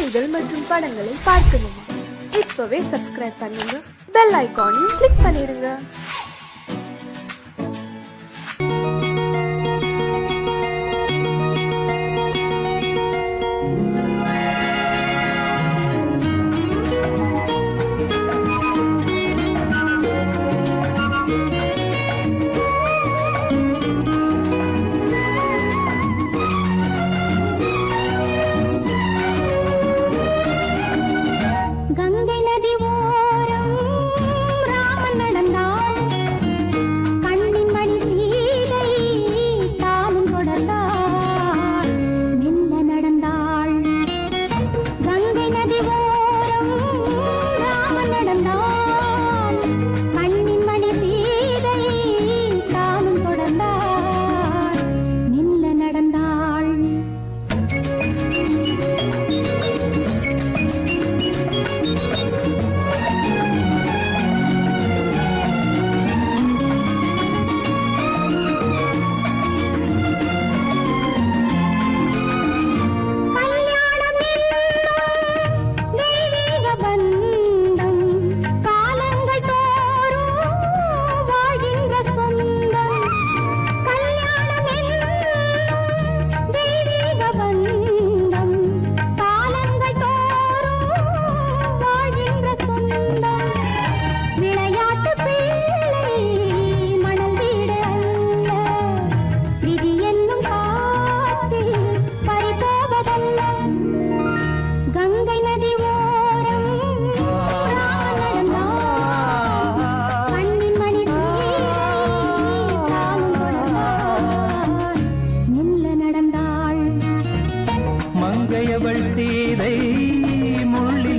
காணொளிகள் மற்றும் படங்களை பார்க்கணுமா? இப்பவே சப்ஸ்கிரைப் பண்ணுங்க, பெல் ஐகானையும் கிளிக் பண்ணிருங்க.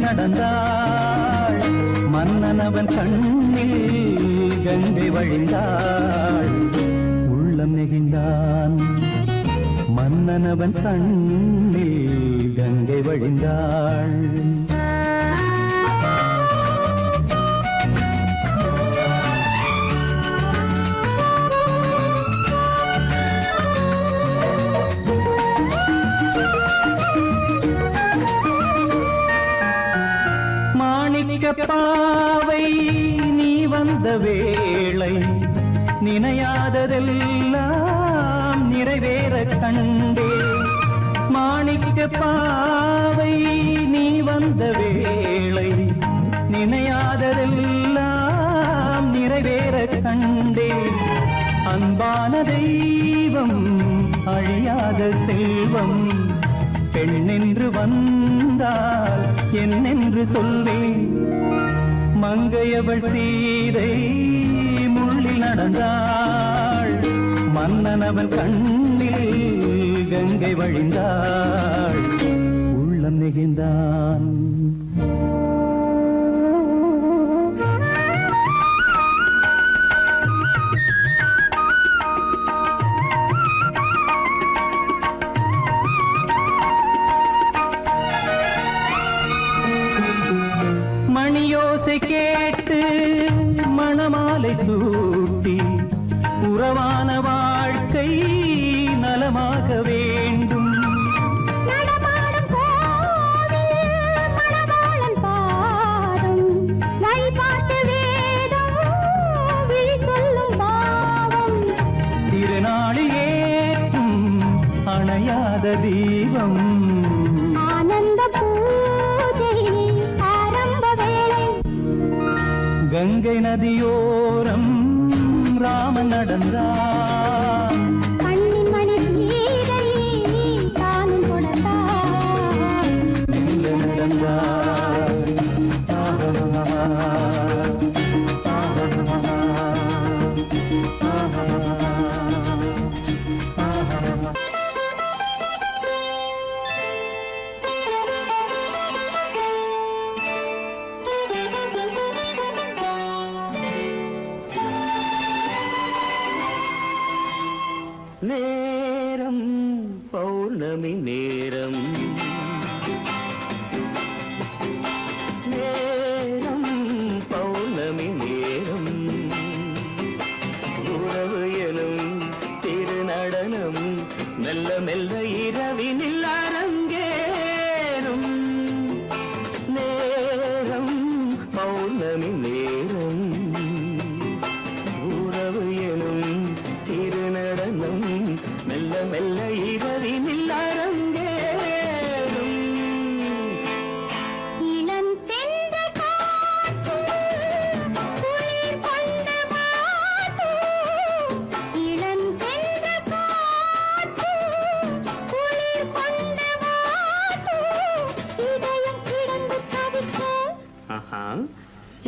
நடந்தாள் மன்னனவன் கண்ணில் கங்கை வழிந்தாள். உள்ளம் நெகிழ்ந்தான் மன்னனவன் கண்ணில் கங்கை வழிந்தாள். பாவை நீ வந்த வேளை நினையாததெல்லாம் நிறைவேற கண்டே. மாணிக்க பாவை நீ வந்த வேளை நினையாததெல்லாம் நிறைவேற கண்டே. அன்பான தெய்வம் அழியாத செல்வம் பெண்ணென்று வந்தால் என்னென்று சொல்வேன். மங்கையவள் சீதை முள்ளில் நடந்தாள் மன்னனவன் கண்ணில் கங்கை வழிந்தாள். உள்ளம் நெகிழ்ந்தான் மணியோசை கேட்டு மணமாலை சூட்டி உறவான வாழ்க்கை நலமாக வேண்டும். திருநாளில் ஏற்றும் அணையாத தீபம் கங்கை நதியோரம் ராமன் நடந்தார். கண்ணின் மணி சீதை தானும் கொடுத்தார். நடந்தார்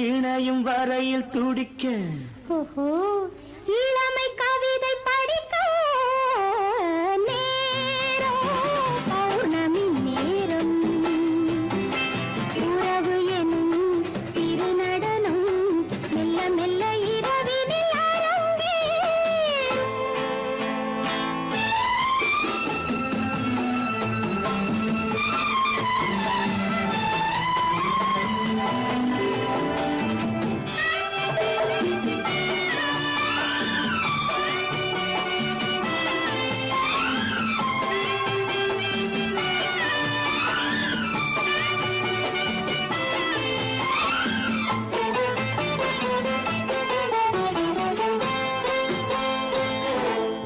இணையும் வரையில் துடிக்க ஓஹோ இளமை கவிதை படிக்க நேரம் பௌர்ணமி நேரம் உறவு எனும் திருநடனம் மெல்ல மெல்ல இரவினில் அரங்கேறும்.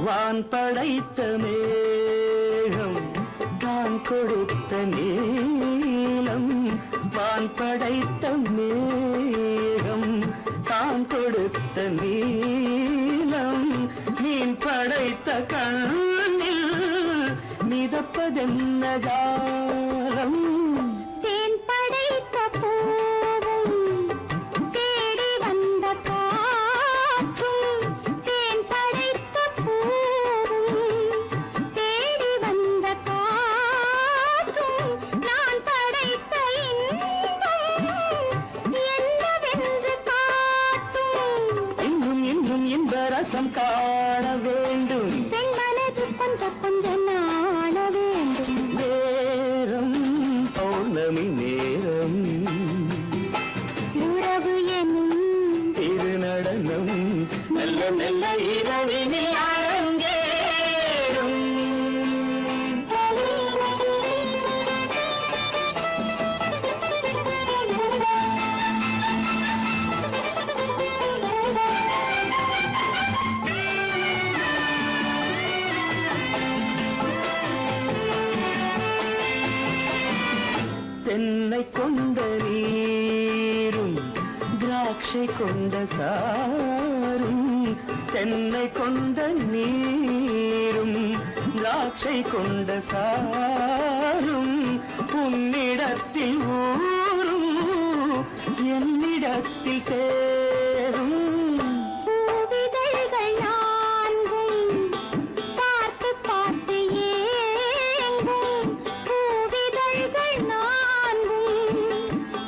வான் படைத்த மேகம் தான் கொடுத்த நீலம் வான் படைத்த மேகம் தான் கொடுத்த நீலம் மீன் படைத்த கண்ணில் மிதப்பதென்ன ஜாலம் தேன் படைத்த பூவும் தேடி வந்த காற்றும் தேன் படைத்த பூவும் தேடி வந்த காற்றும் நான் படைத்த இன்பம் என்னவென்று காட்டும். இன்னும் இன்னும் இந்த ரசம் காண வேண்டும் பெண் மனது கொஞ்சம் கொஞ்சம் நாண வேண்டும். நேரம் பௌர்ணமி நேரம் உறவு எனும் திருநடனம் மெல்ல மெல்ல இரவினில் அரங்கேறும். தென்னை கொண்ட நீரும் திராட்சை கொண்ட சாரும் தென்னை கொண்ட நீரும் திராட்சை கொண்ட சாரும் உன்னிடத்தில் ஊரும் என்னிடத்தில் சேரும் பூவிதழ்கள் நான்கும் பார்த்து பார்த்து ஏங்கும். பூவிதழ்கள் நான்கும்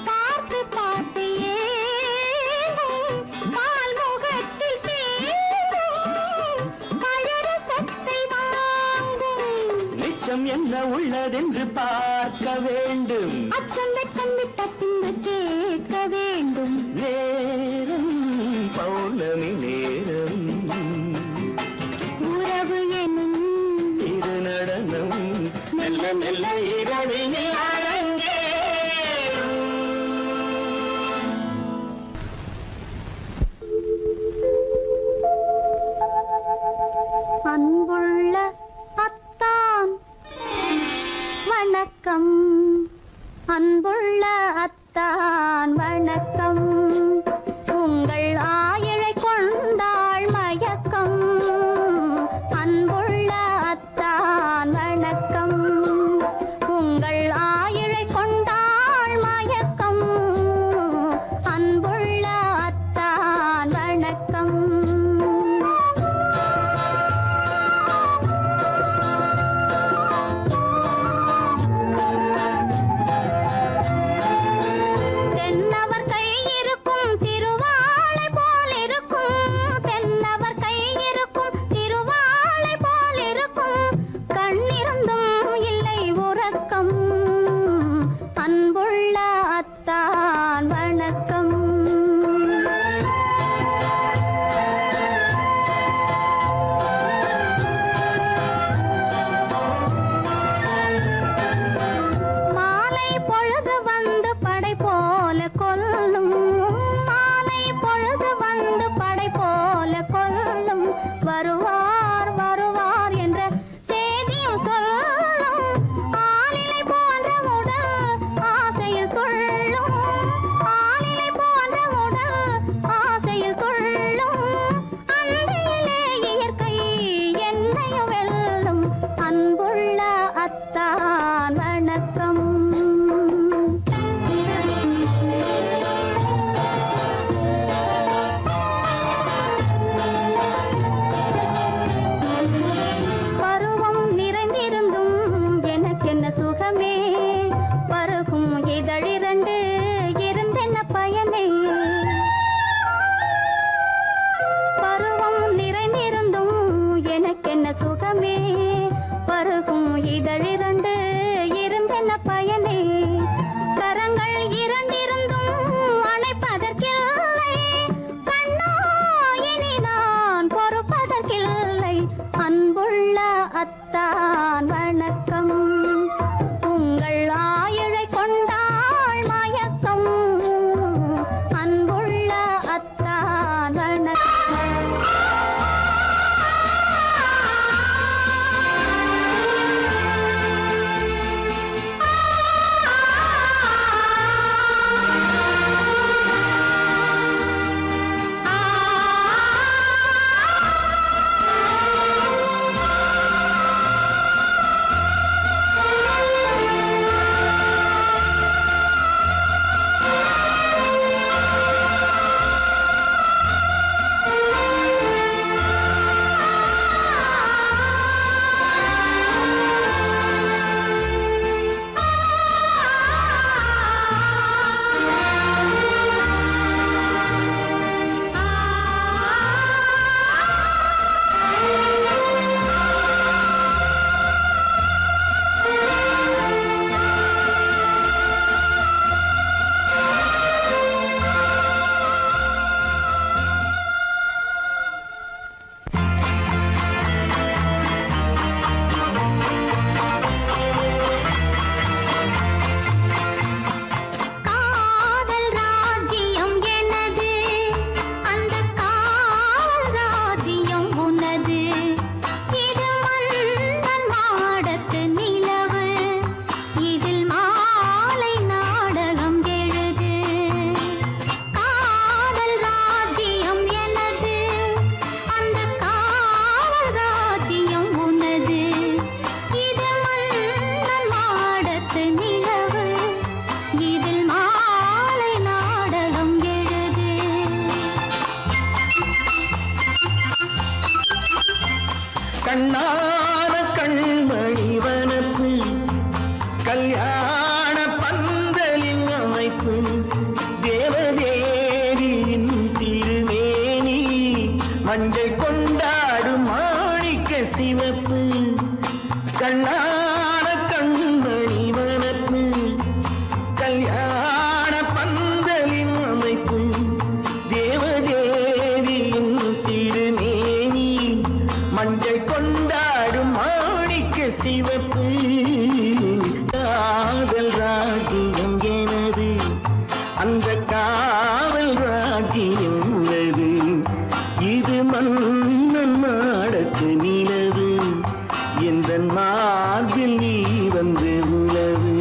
பார்த்து பார்த்து ஏங்கும். பால்முகத்தில் தேங்கும் பழரசத்தை வாங்கும். நிச்சம் என்ன உள்ளதென்று பார்க்க வேண்டும் அச்சம் வெச்சம் விட்ட பின்பு கேட்க வேண்டும். நேரம் பௌர்ணமி நேரம் உறவு எனும் திருநடனம் மெல்ல மெல்ல இரவினில் அரங்கேறும். அன்புள்ள அத்தான் வணக்கம். அன்புள்ள அத்தான் வணக்கம். உங்கள் ஆயிழை கொண்டாள் மயக்கம். அன்புள்ள அத்தான் வணக்கம். உங்கள் ஆயிழை கொண்டாள் மயக்கம். அன்புள்ள அத்தான் வணக்கம். தென்னவர் கை இருக்கும் மஞ்சள் கொண்டாடும் மாணிக்க சிவப்பு கண்ணான கண்மணி வனப்பு கல்யாண பந்தலின் அமைப்பு தேவதேவியின் திருமேனி மஞ்சள் கொண்டாடும் மாணிக்க சிவப்பு காதல் ராஜ்யம் எனது அந்த காவல் ராஜ்யம் உள்ளது இது மன்னன் நாடத்து நிலவு எந்த மார்பில் நீ வந்து உலவு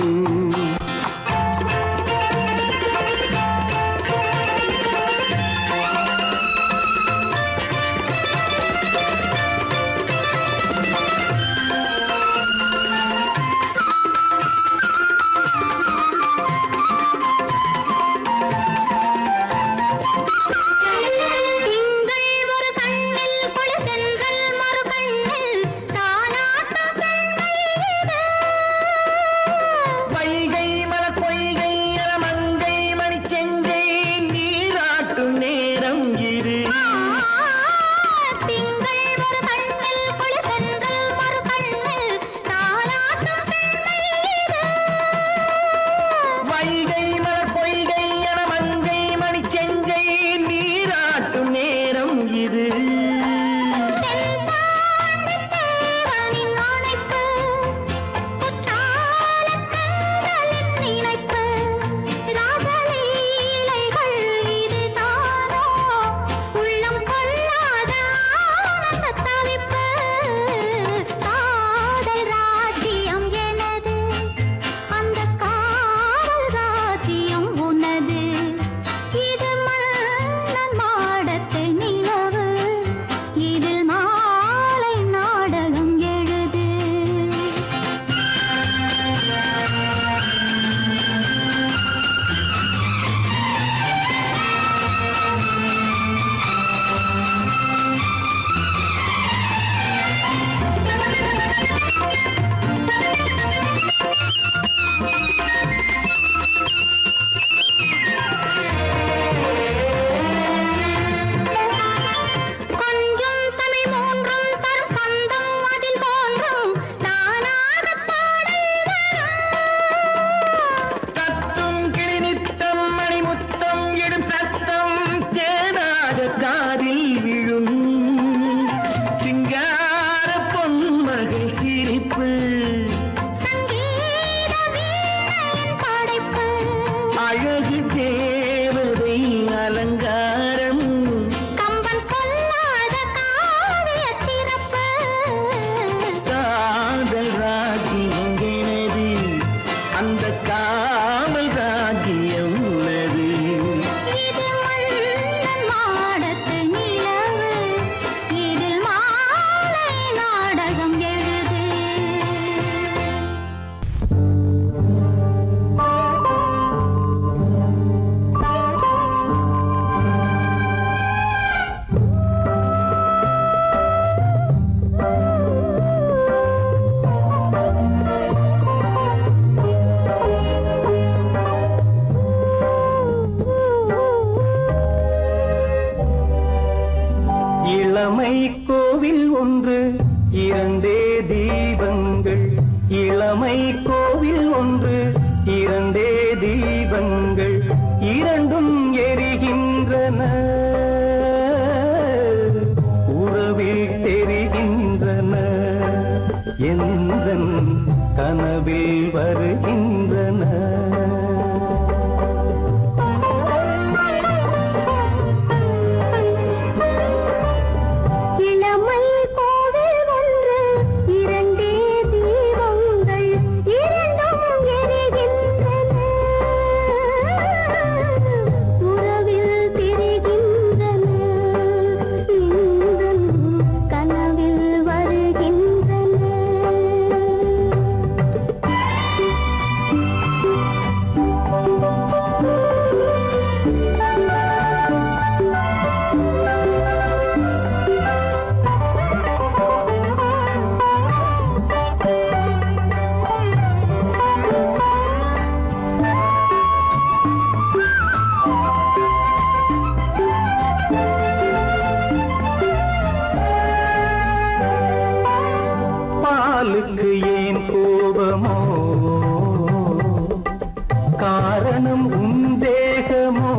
காரணம் உன் தேகமோ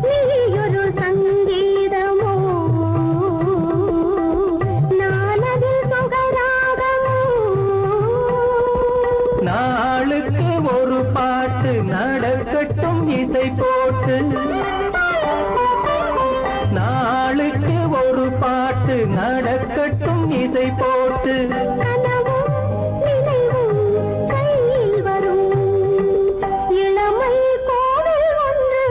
நீயொரு சங்கீதமோ நானது சுகராகமோ நாளுக்கு ஒரு பாட்டு நடக்கட்டும் இசை போட்டு நாளுக்கு ஒரு பாட்டு நடக்கட்டும் இசை போட்டு கனவும் நினைவும் கையில் வரும் இளமை கோவில் ஒன்று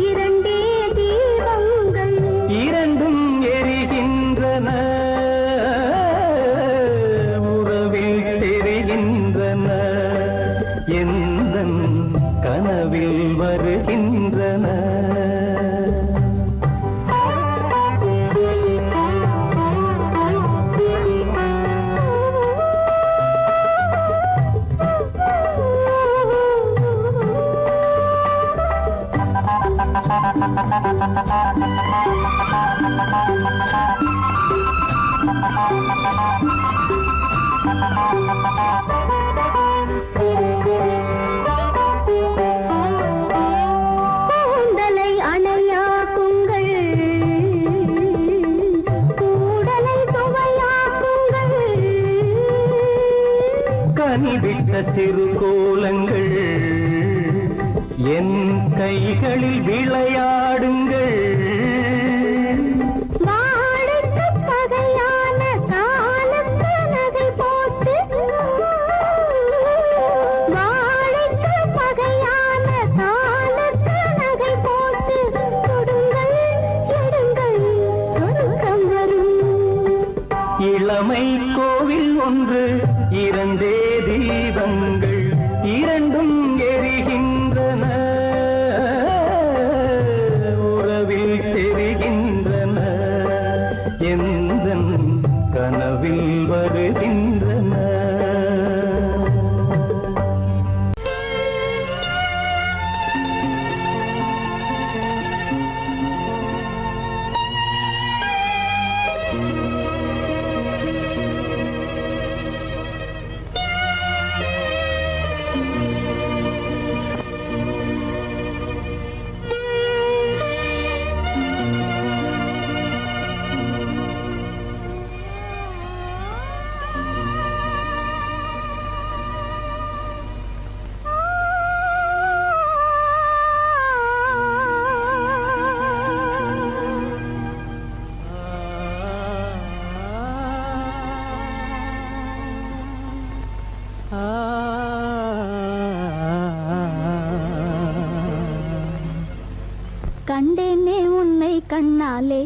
இரண்டே தீபங்கள் இரண்டும் எரிகின்றன உறவில் தெரிகின்றன எந்தன் கனவில் வருகின்றன கூந்தலை அணையாக்குங்கள் கூடலை சுவையாக்குங்கள் கனிவிட்ட சிறு கோலங்கள் என் கைகளில் விளையாடுங்கள் வாழைக்கு பகையான காலுக்கு நகை போட்டு வாழைக்கு பகையான காலுக்கு நகை போட்டு கொடுங்கள் எடுங்கள் சொர்க்கம் வரும் இளமை கோவில் ஒன்று இரண்டே தீபங்கள் இரண்டும் எரிகின்றன உறவில் தெரிகின்றன எந்தன் கனவில் வருகின்றன கண்டேனே உன்னை கண்ணாலே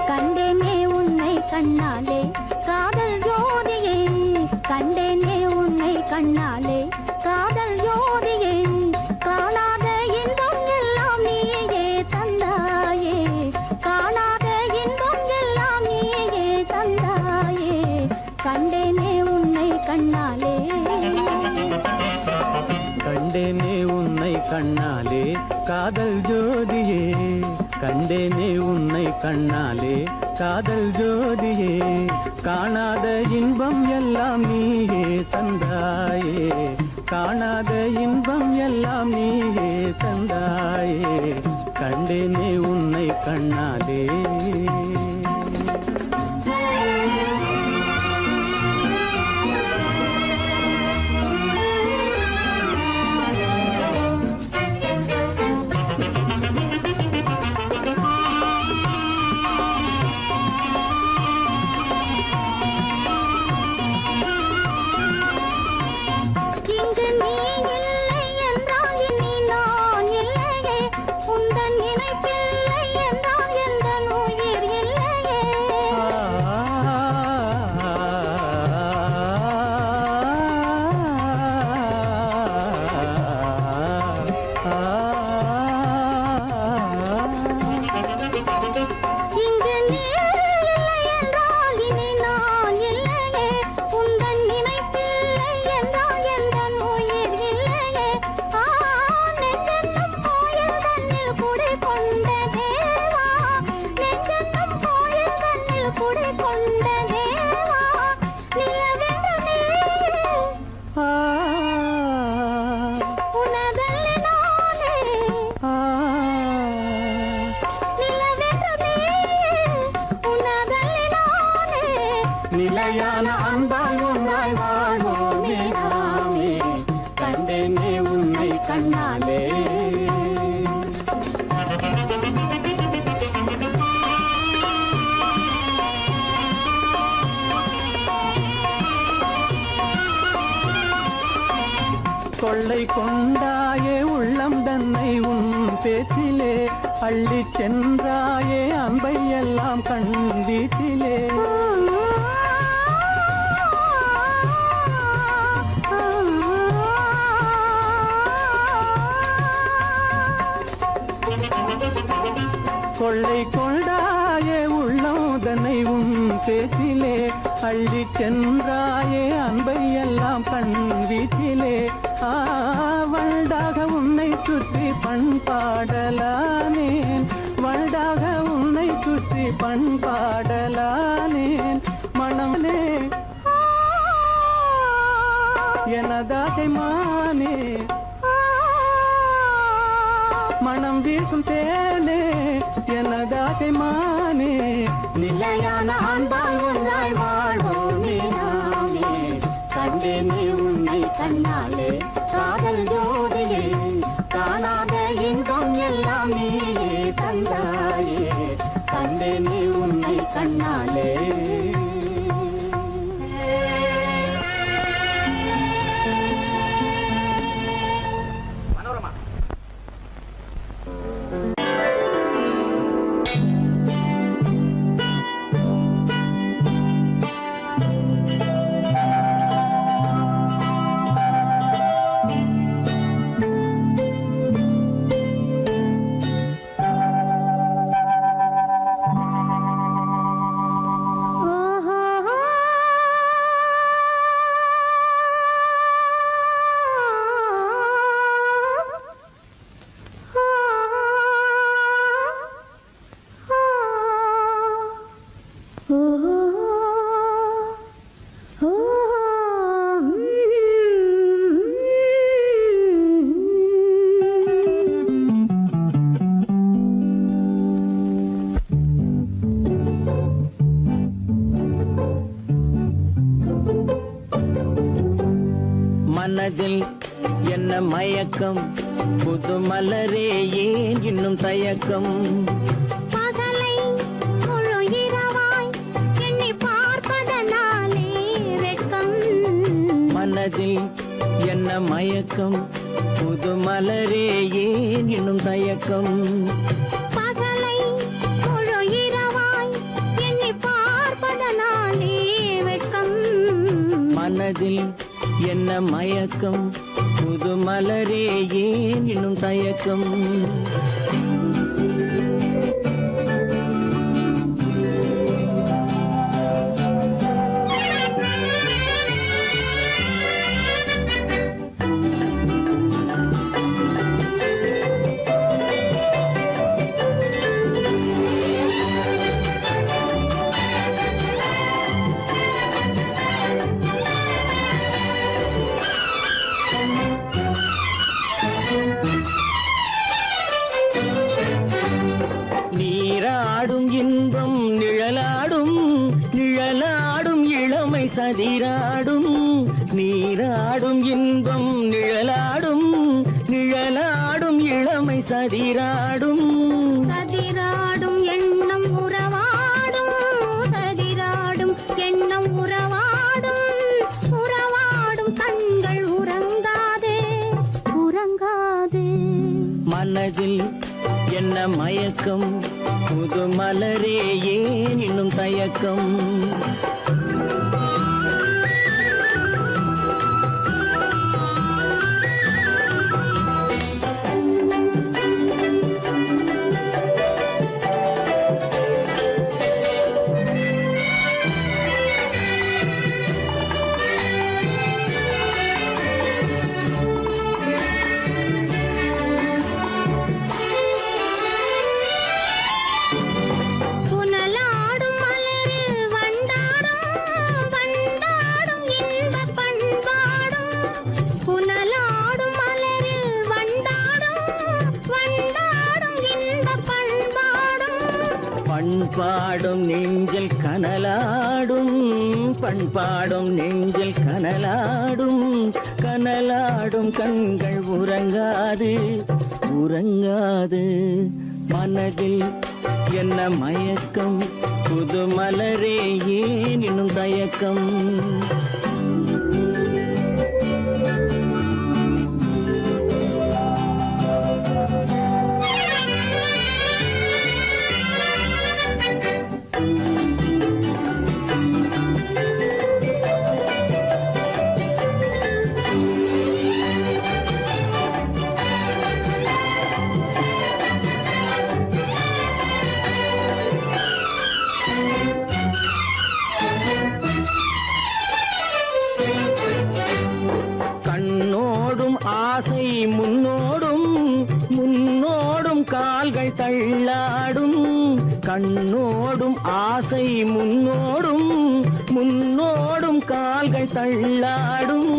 கண்டேனே உன்னை கண்ணாலே காதல் ஜோதியே கண்டேனே உன்னை கண்ணாலே காதல் ஜோதியே காணாத இன்பம் எல்லாம் நீயே தந்தாயே காணாத இன்பம் எல்லாம் நீயே தந்தாயே கண்டேனே உன்னை கண்ணாலே கண்டேனே உன்னை கண்ணாலே காதல் ஜோதியே கண்டேனே உன்னை கண்ணாலே காதல் ஜோதியே காணாத இன்பம் எல்லாம் நீயே தந்தாயே காணாத இன்பம் எல்லாம் நீயே தந்தாயே கண்டேனே உன்னை கண்ணாலே இங்கு நீ இல்லை என்றால் இனி நான் இல்லையே உந்தன் நினைப்பில்லை என்றால் எந்த கொள்ளை கொண்டாயே உள்ளம் தன்னை உன் பேச்சிலே அள்ளி சென்றாயே அன்பை எல்லாம் கண் வீட்டிலே கொள்ளை கொண்டாயே உள்ளம் தன்னை உன் பேச்சிலே அள்ளி சென்றாயே அன்பை எல்லாம் கண் வீட்டிலே வண்டாக உன்னை சுற்றி பண்பாடலானேன் வண்டாக உன்னை சுற்றி பண்பாடலானேன் மனமே எனதாகை மானே மனம் வீசும் தேனே எனதாகை மானே நிலையான அன்பால் ஒன்றாய் வாழ்வோமே நாமே கண்டேனே உன்னை கண்ணாலே காதல் ஜோதியே காணாத இன்பம் எல்லாம் நீயே தந்தாயே கண்டேனே உன்னை கண்ணாலே மனதில் என்ன மயக்கம் புது மலரே ஏன் இன்னும் தயக்கம் பகலை முழு இரவாய் எண்ணி பார்ப்பதனாலே வெட்கம் மனதில் என்ன மயக்கம் புது மலரே ஏன் இன்னும் தயக்கம் பகலை முழு இரவாய் எண்ணி பார்ப்பதனாலே வெட்கம் மனதில் என்ன மயக்கம் புது மலரே ஏன் இன்னும் தயக்கம் நீராடும் இன்பம் நிழலாடும் நிழலாடும் இளமை சதிராடும் நீராடும் இன்பம் நிழலாடும் நிழலாடும் இளமை சதிராடும் சதிராடும் எண்ணம் உறவாடும் சதிராடும் எண்ணம் உறவாடும் உறவாடும் கண்கள் உறங்காதே உறங்காதே மனதில் என்ன மயக்கம் புது மலரே ஏன் இன்னும் தயக்கம் புனலாடும் மலரில் வண்டாடும் வண்டாடும் இன்பப் பண்பாடும் புனலாடும் மலரில் வண்டாடும் வண்டாடும் இன்பப் பண்பாடும் பண்பாடும் நெஞ்சில் கனலாடும் பண்பாடும் நெஞ்சில் கனலாடும் கனலாடும் கண்கள் உறங்காது உறங்காது மனதில் என்ன மயக்கம் புது மலரே ஏன் இன்னும் தயக்கம் கண்ணோடும் ஆசை முன்னோடும் முன்னோடும் கால்கள் தள்ளாடும்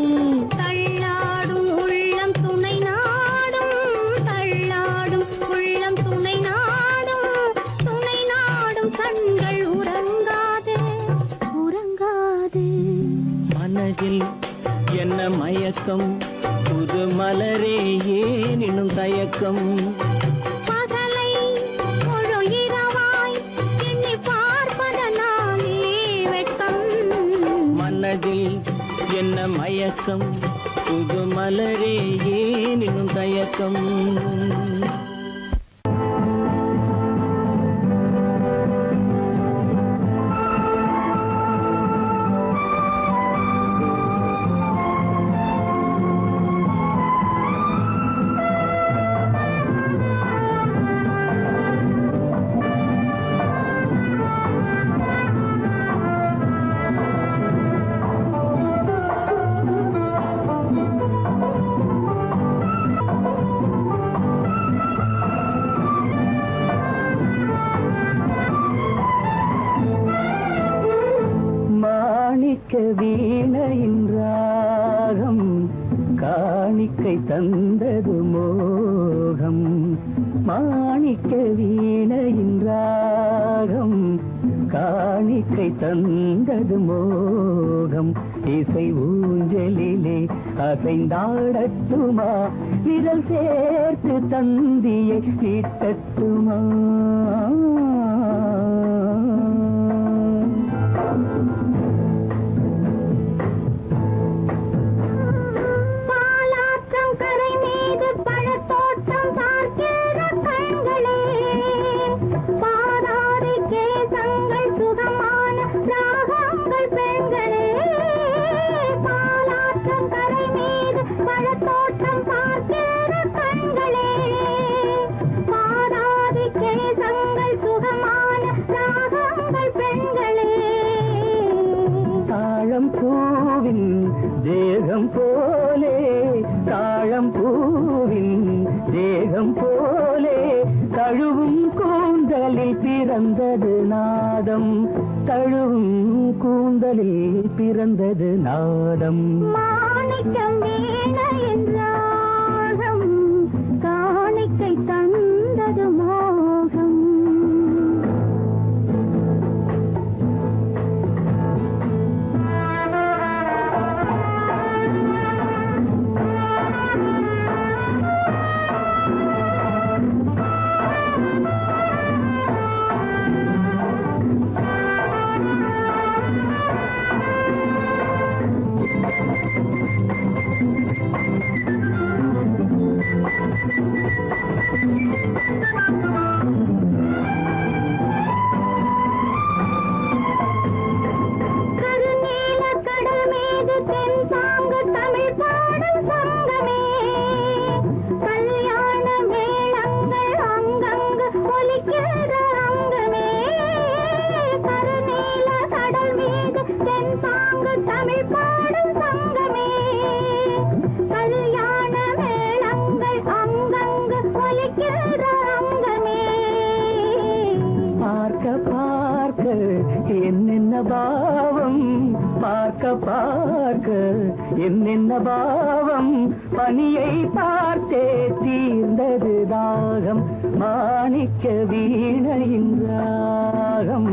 தள்ளாடும் உள்ளம் துணை நாடும் தள்ளாடும் உள்ளம் துணை நாடும் கண்கள் உறங்காதே உறங்காதே மனதில் என்ன மயக்கம் புது மலரே ஏன் இன்னும் தயக்கம் பகலை முழு இரவாய் எண்ணி பார்ப்பதனாலே வெட்கம் மனதில் என்ன மயக்கம் புது மலரே ஏன் இன்னும் தயக்கம் வீணையின் ராகம் காணிக்கை தந்தது மோகம் மாணிக்க வீணையின் ராகம் காணிக்கை தந்தது மோகம் இசை ஊஞ்சலிலே அசைந்தாடட்டுமா விரல் சேர்த்து தந்தியை நீட்டட்டுமா தேகம் போலே தாழம் பூவின் தேகம் போலே தழுவும் கூந்தலில் பிறந்தது நாதம் தழுவும் கூந்தலில் பிறந்தது நாதம் மாணிக்கம் வீணையின் ராகம் காணிக்கை தந்தது மோகம் என்னென்ன பாவம் பார்க்க பார்க்க என்னென்ன பாவம் பனியை பார்த்தே தீர்ந்தது தாகம் மாணிக்க வீணையின் ராகம்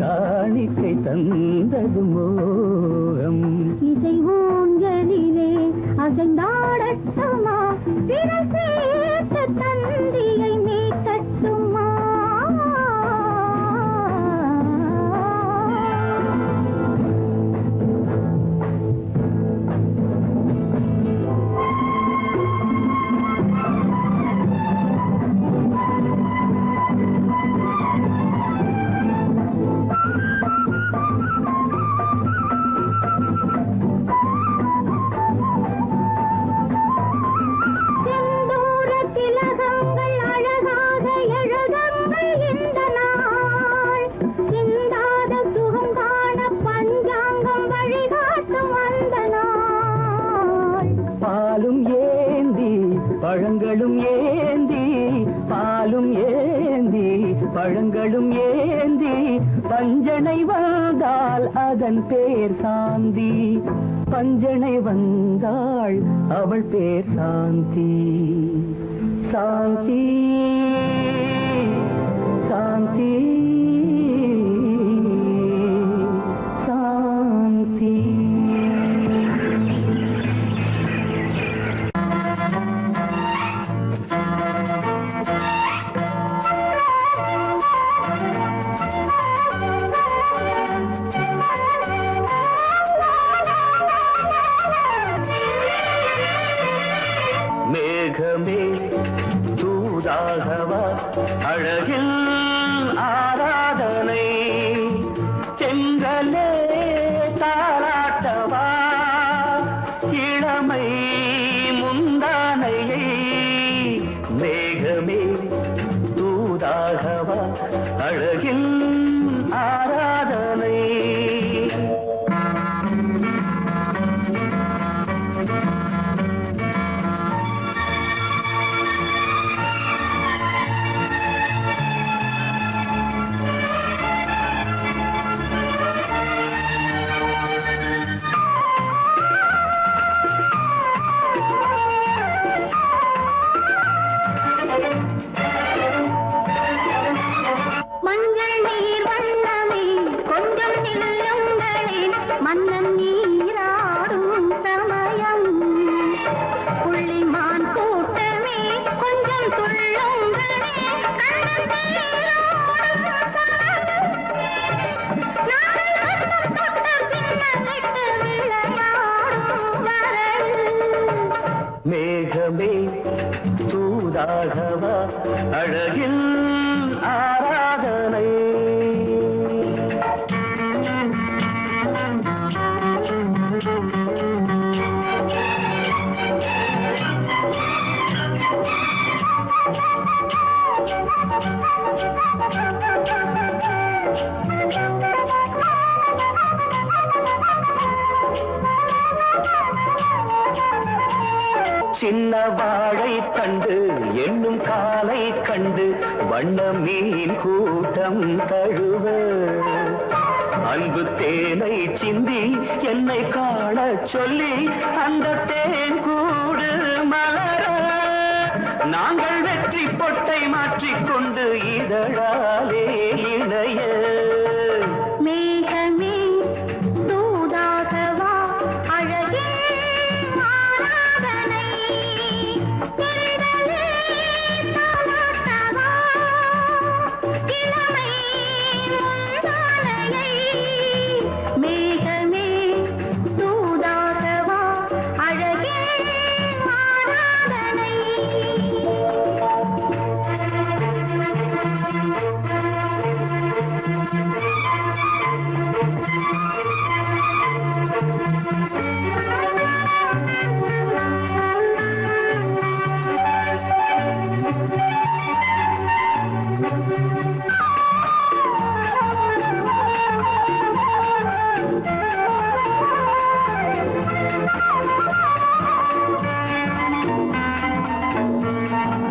காணிக்கை தந்தது மோகம் இசை ஊஞ்சலிலே அசைந்தாடட்டுமா விரல் சேர்த்து தந்தியை மீட்டட்டுமா பழங்களும் ஏந்தி பாலும் ஏந்தி பழங்களும் ஏந்தி பஞ்சனை வந்தால் அதன் பேர் சாந்தி. பஞ்சனை வந்தாள் அவள் பேர் சாந்தி. சாந்தி சாந்தி சாந்தி. மேகமே தூதாகவா அழகில் ஆராதனை. செங்கலே தாராட்டவா இளமை முந்தானையை. மேகமே தூதாகவா அழகில் ஆராதனை. மேகமே தூதாகவா அழகில் ஆராதனை. சின்ன வாழை கண்டு என்னும் காலை கண்டு வண்ண மீன் கூட்டம் தழுவ. அன்பு தேனை சிந்தி என்னை காண சொல்லி அந்த தேன் கூடு மலர. நாங்கள் வெற்றி பொட்டை மாற்றிக்கொண்டு இதழாலே இணைய. மேகமே தூதாகவா அழகே ஆராதனை. தென்றலே தாலாட்டவா இளமை முந்தானையை. மேகமே தூதாகவா அழகே ஆராதனை.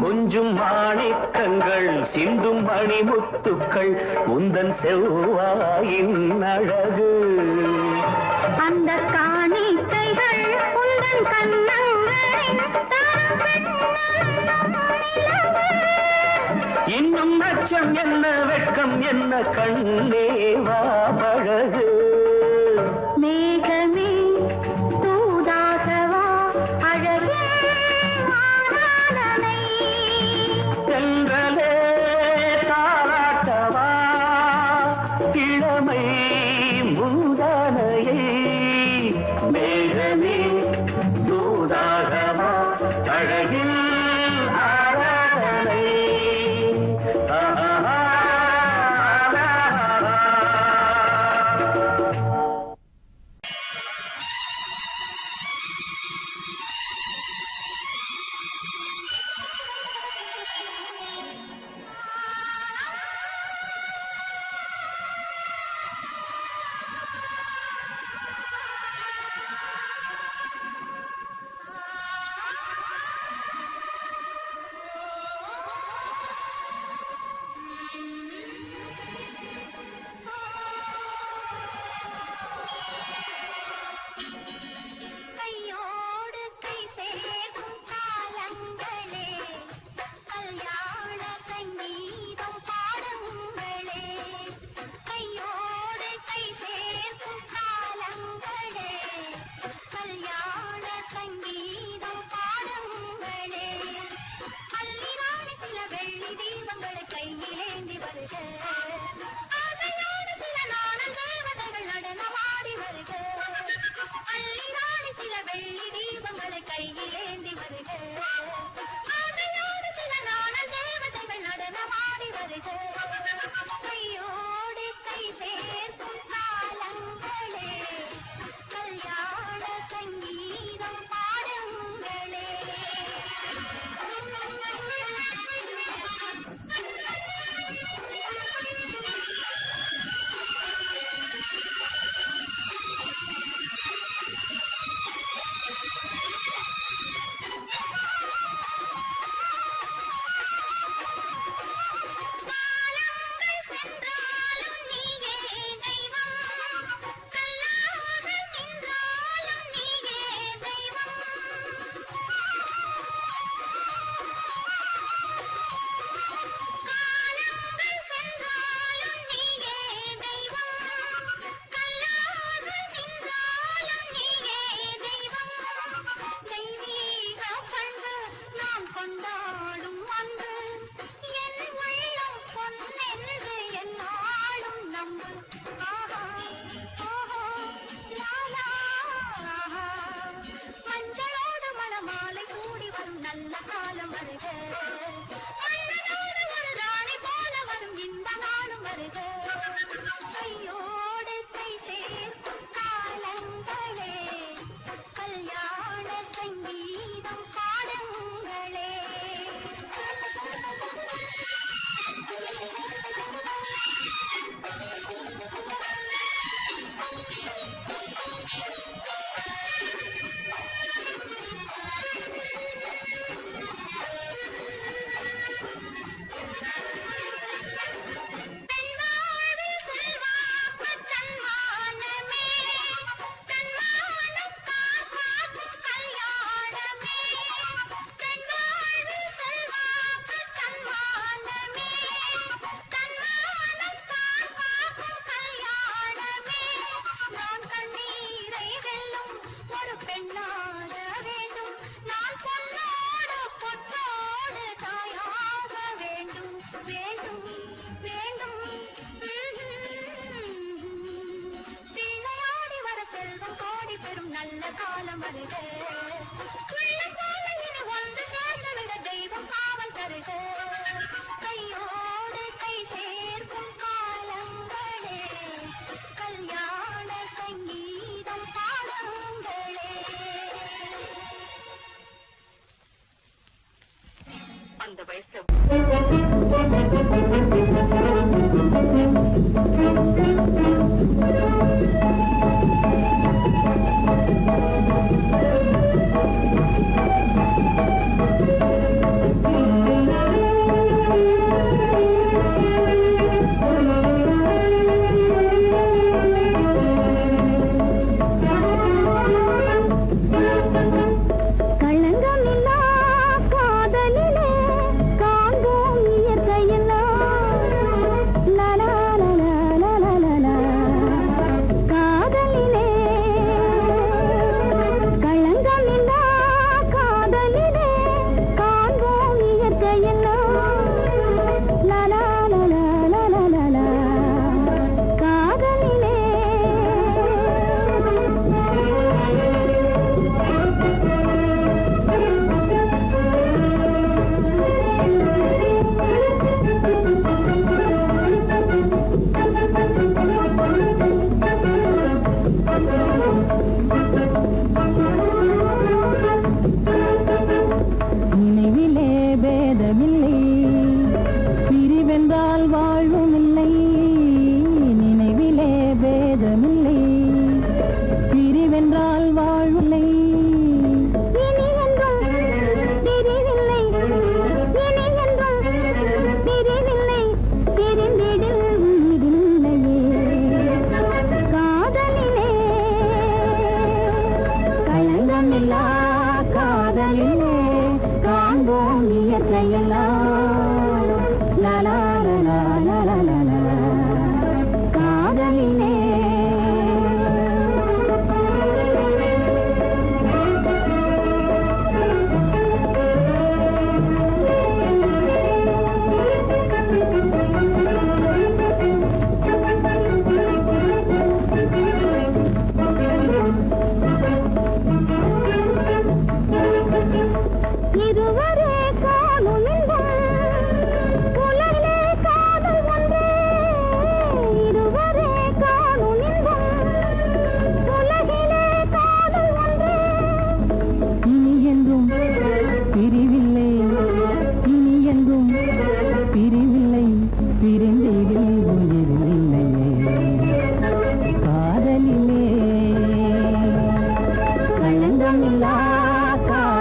கொஞ்சும் மாணிக்கங்கள் சிந்தும் மணிமுத்துக்கள் உந்தன் செவ்வாயின் அழகு. அந்த காணிக்கைகள் உந்தன் கண்ணங்களின் இன்னும் அச்சம் என்ன வெட்கம் என்ன கண்ணேவா பழகு. மேகமே தூதாகவா அழகே ஆராதனை. தென்றலே தாராட்டவா இளமை முந்தானையை. மேகமே தூதாகவா அழகில் ஆராதனை. தீபங்களை கையிலேந்தி வருக ஆசையோடு சில நாடல் தேவதைகள் நடனமாடி வருக கையோடு கை சேர்க்கும் காலங்களே கல்யாண சங்கீதம் பாடுங்களே நல்ல காலம் வருக மன்னனோடு ஒரு ராணி போல வரும் இந்த நாளும் வருக கையோடு கை சேர்க்கும் காலங்களே கல்யாண சங்கீதம் பாடுங்களே நல்ல காலம் வருக ஒன்று சேர்ந்துவிட தெய்வம் காவல் தருக கையோடு கை சேர்க்கும் காலங்களே கல்யாண சங்கீதம் பாடுங்களே அந்த வயசு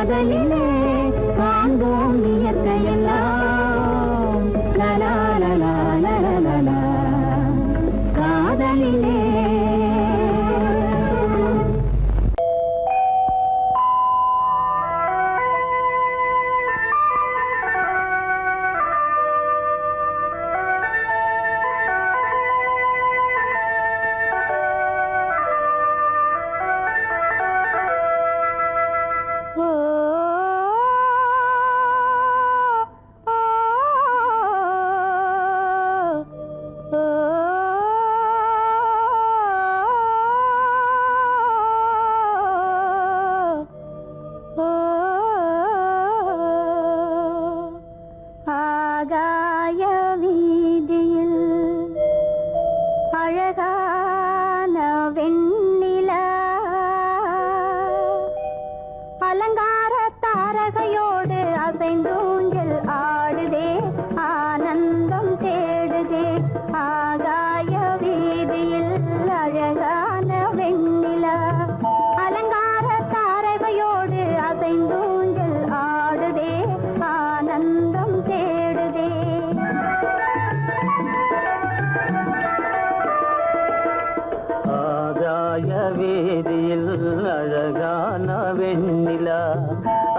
காதலிலே காண்போம் இயற்கையெல்லாம் லலா லலா லலா காதலிலே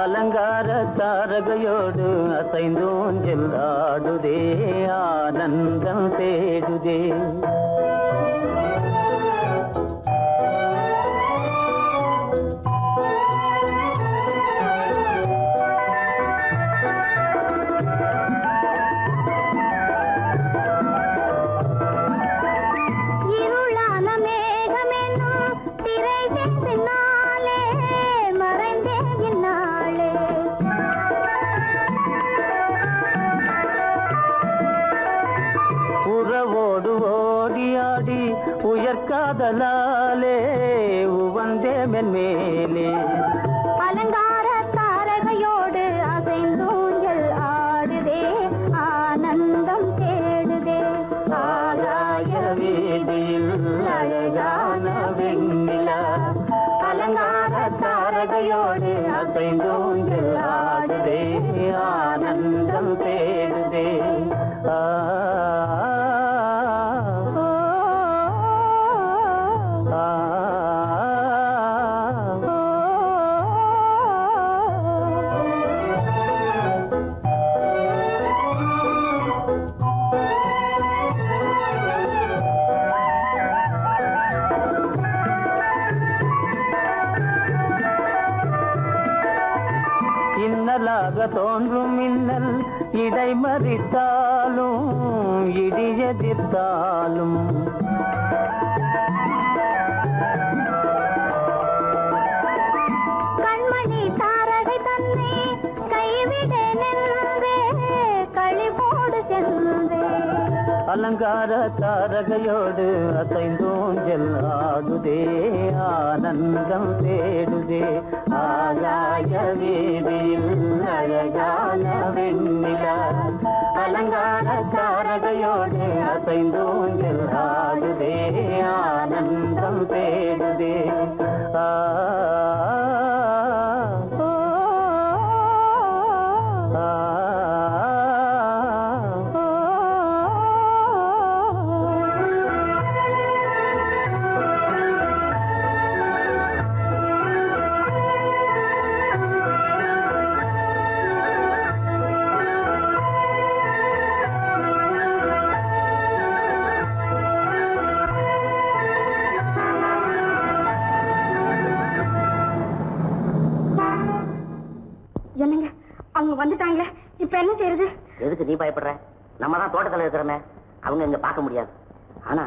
அலங்கார தாரகையோடு அசைந்தோஞ்சல் ஆடுதே ஆனந்தம் தேடுதே உயர்காதலாலே உவந்தே மென்மேலே அலங்கார தாரகையோடு அசைந்தூஞ்சல் ஆடுதே ஆனந்தம் தேடுதே ஆகாய வீதியில் அழகான வெண்ணிலா அலங்கார தாரகையோடு அசைந்தூஞ்சல் ஆடுதே ஆனந்தம் தேடுதே தோன்றும் மின்னல் இடை மறித்தாலும் இடி எதிர்த்தாலும் கண்மணி தாரகை தன்னை கைவிட நின்றே களிபோடு சென்றே அலங்கார தாரகையோடு அசைந்தோஞ்சல் ஆடுதே ஆனந்தம் தேடுதே ஆகாய வீதியில் அழகான வெண்ணிலா அலங்கார தாரகையோடு அசைந்தோஞ்சல் ஆடுதே ஆனந்தம் தேடுதே என்னங்க அவங்க வந்துட்டாங்களே இப்ப என்ன செய்யறது? எதுக்கு நீ பயப்படுற? நம்ம தான் தோட்டத்துல இருக்கிறோமே, அவங்க இங்க பார்க்க முடியாது. ஆனா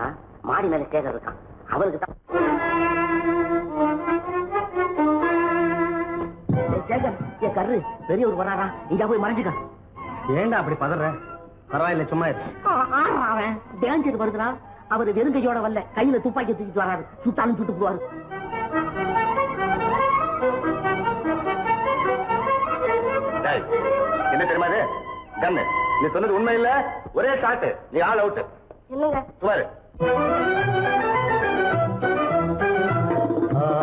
மாடி மேல ஸ்டேஜர் இருக்கான், அவருக்கு தான். கரு பெரியவர் வராரா, இங்க போய் மறைஞ்சுக்க. ஏண்டா அப்படி பதற? பரவாயில்ல, சும்மா அவன் டேஞ்சர் வருகிறான். அவர் வெறுங்கையோட வரல, கையில துப்பாக்கி தூக்கிட்டு வராரு. சுட்டாலும் சுட்டு போவாரு. என்ன தெரியுமா இது? கண்ணு, நீ சொன்னது உண்மை இல்ல, ஒரே ஷாட், நீ ஆல் அவுட். இல்லைங்க சுமாரு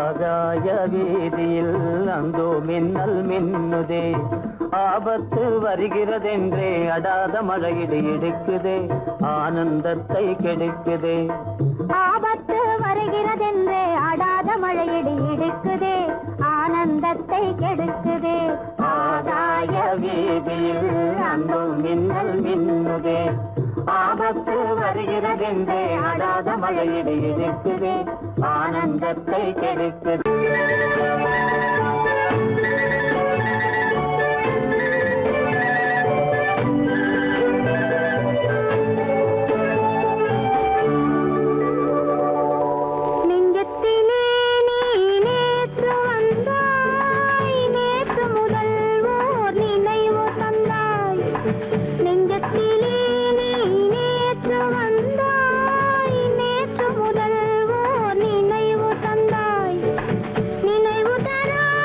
ஆகாய வீதியில் அந்தோ மின்னல் மின்னுதே, ஆபத்து வருகிறதென்றே அடாத மழையிடு இடுக்குதே, ஆனந்தத்தை கெடுக்குதே. ஆபத்து வருகிறதென்றே அடாத மழையிடு இடுக்குதே, ஆனந்தத்தை கெடுக்குதே. ஆகாய வீதியில் அந்தோ மின்னல் மின்னுதே, ஆபத்து வருகிறதென்றே அடாத மழையிடு இடுக்குதே, ஆனந்தத்தை கெடுக்குதே. நினைவு தராய்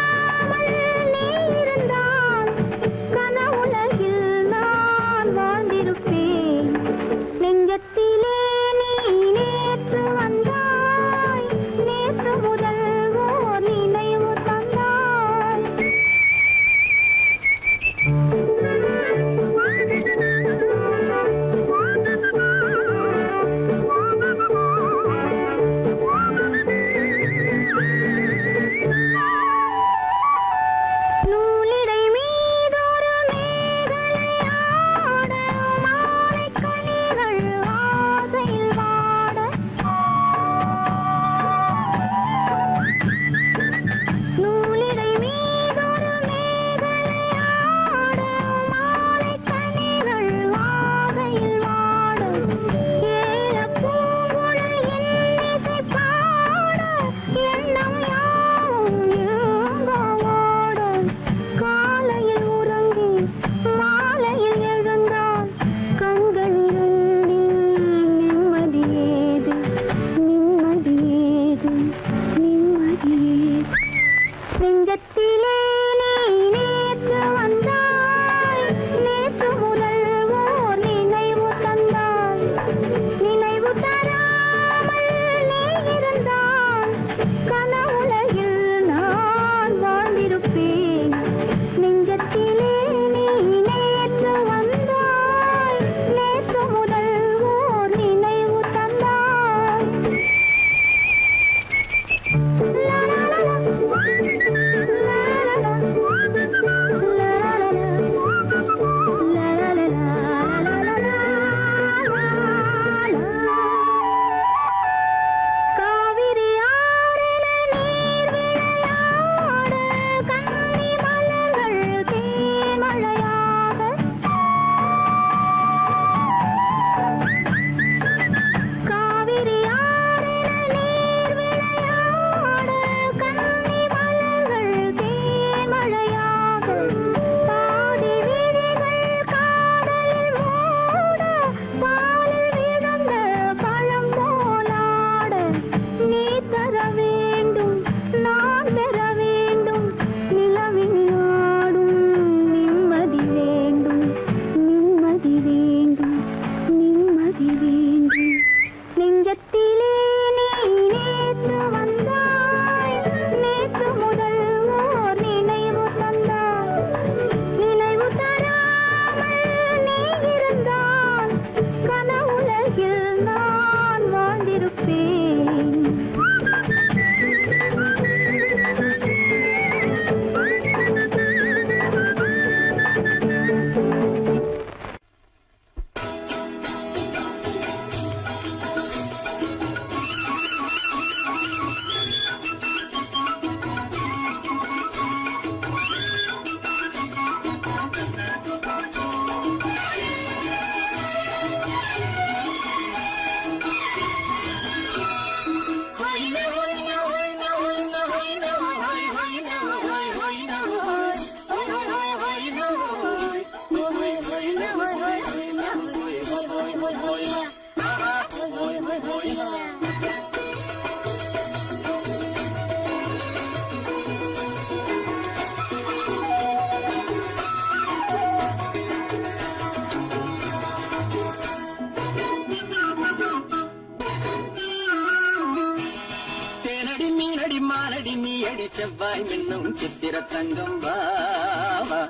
செவ்வாய் மின்னும் சித்திர தங்கம் வாவா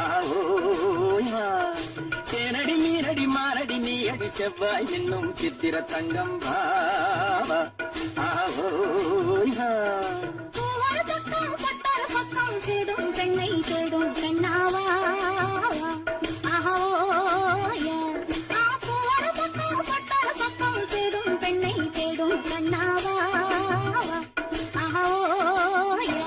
ஆவோயா தேனடி மீனடி மாரடி நீ அடி செவ்வாய் மின்னும் சித்திர தங்கம் வாவா ஆவோயா பூவர பக்கம் பட்டர பக்கம் தேடும் பெண்ணை தேடும் பெண்ணாவா ஆஹோயா பூவர பக்கம் பட்டர பக்கம் தேடும் பெண்ணை தேடும் பெண்ணாவா ஆஹோயா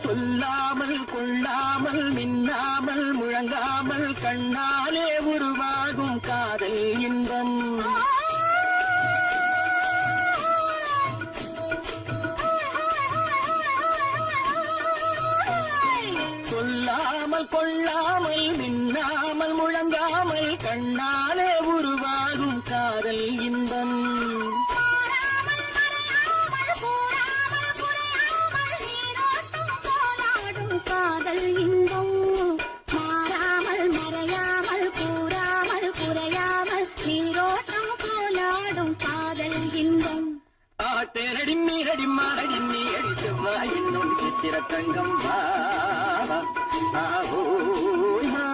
சொல்லாமல் கொள்ளாமல் மின்னாமல் முழங்காமல் கண்ணாலே உருவாகும் காதல் இன்பம் சொல்லாமல் கொள்ளாமல் மின்னாமல் முழங்காமல் கண்ணாலே உருவாகும் காதல் இன்பம் காதல் இன்பம் மாறாமல் மறையாமல் கூறாமல் குறையாமல் நீரோட்டம் போலாடும் காதல் இன்பம் தேனடி மீனடி மாரடி நீ அடி செவ்வாய் என்னும் சித்திர தங்கம் வாவா ஆவோயா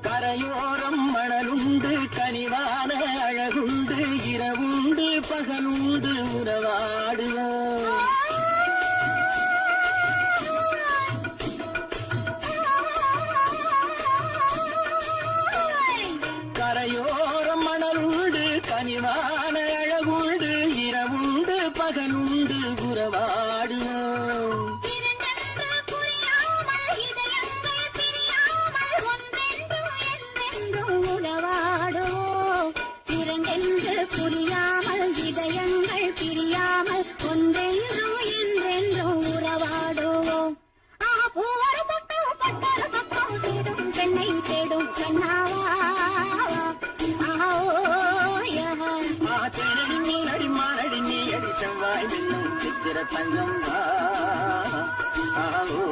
கரையோரம் மணலுண்டு கனிவான அழகுண்டு இரவுண்டு பகலுண்டு உறவாடுவோம் கரையோரம் மணலுண்டு கனிவான அழகுண்டு இரவுண்டு பகலுண்டு உறவாடுவோம் புரியாமல் இதயங்கள் பிரியாமல் ஒன்றென்றும் என்றென்றும் உறவாடுவோம் பூவர பக்கம் பட்டர பக்கம் தேடும் பெண்ணை தேடும் கண்ணாவா தேனடி மீனடி மாரடி நீ அடி செவ்வாய் மின்னும் சித்திர தங்கம் ஆவோ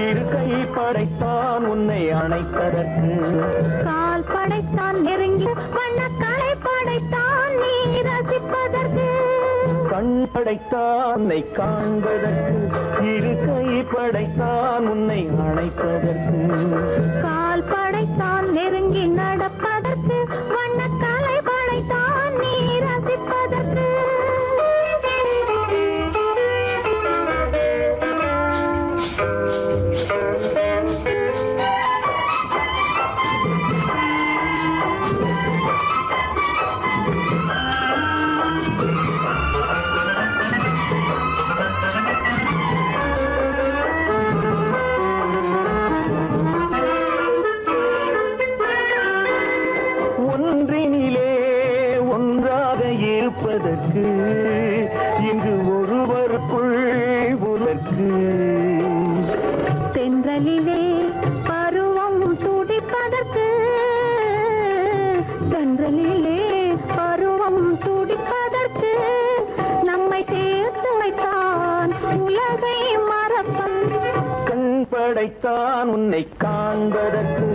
இரு கை படைத்தான் உன்னை அணைப்பதற்கு கால் படைத்தான் நெருங்கி வண்ணக்காலை படைத்தான் நீ ரசிப்பதற்கு கண் படைத்தான் உன்னை காண்பதற்கு இரு கை படைத்தான் உன்னை அணைப்பதற்கு கால் படைத்தான் நெருங்கி நடப்பதற்கு வண்ணக்காலை படைத்தான் நீ ரசிப்பதற்கு ஒன்றினிலே ஒன்றாக இருப்பதற்கு இங்கு ஒருவருக்குள் உலர்க்கு தென்றலிலே பருவம் துடிப்பதற்கு தென்றலிலே பருவம் துடிப்பதற்கு நம்மை சேர்த்து வைத்தான் உலகை மறப்பன் கண் படைத்தான் உன்னை காண்பதற்கு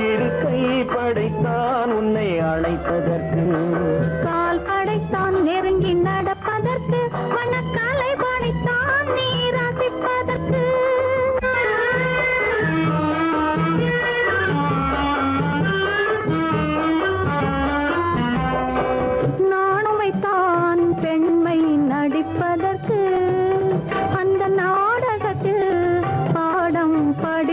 இரு கை படைத்தான் உன்னை அழைப்பதற்கு கால் படைத்தான் நெருங்கி நடப்பதற்கு வண்ணக்காலை படைத்தான் நீ ரசிப்பதற்கு நானும் வைத்தான் பெண்மை நடிப்பதற்கு அந்த நாடகத்தில் பாடம் படி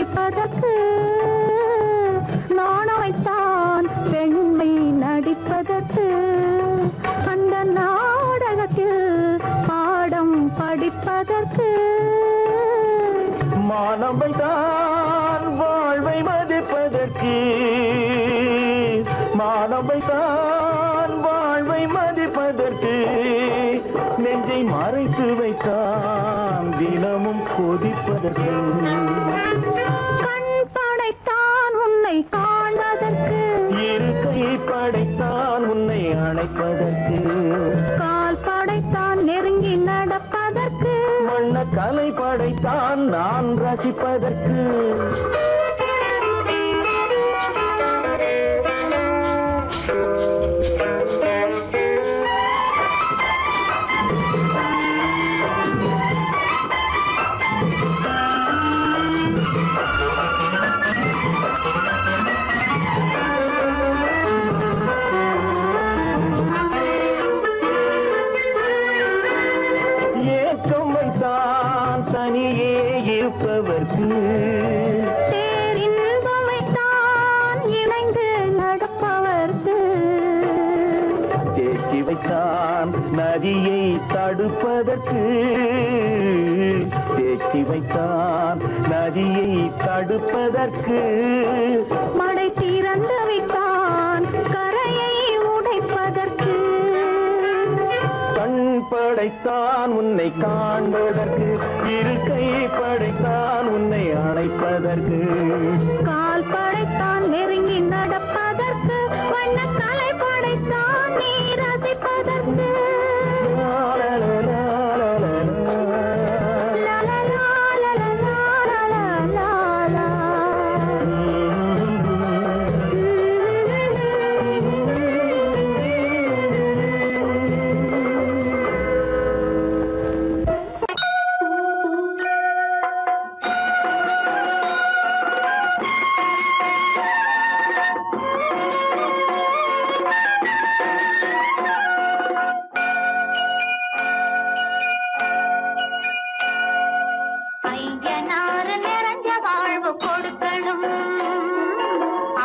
மானவை தான் வாழ்வை மதிப்பதற்கு மானவை தான் வாழ்வை மதிப்பதற்கு நெஞ்சை மறைத்து வைத்தான் தினமும் கொதிப்பதற்கு கண் படைத்தான் உன்னை காண்பதற்கு இருக்கை படைத்தான் உன்னை அணைப்பதற்கு கால் படைத்தான் நெருங்கி நடப்பதற்கு வண்ண கலை படைத்தான் நான் ரசிப்பதற்கு ஏக்கம் வைத்தான் தனியே இருப்பவர்க்கு பேரின்பம் வைத்தான் இணைந்து நடப்பவர்க்கு தேக்கி வைத்தான் நதியை தடுப்பதற்கு தேக்கி வைத்தான் நதியை தடுப்பதற்கு மடை திறந்து வைத்தான் கரையை உடைப்பதற்கு கண் படைத்தான் உன்னை காண்பதற்கு இருக்கை படைத்தான் உன்னை அணைப்பதற்கு கால் படைத்தான் நெருங்கி நடப்பதற்கு வண்ண கலை படைத்தான் நீ ரசிப்பதற்கு ஐயனார் நிறைஞ்ச வாழ்வு கொடுக்கணும்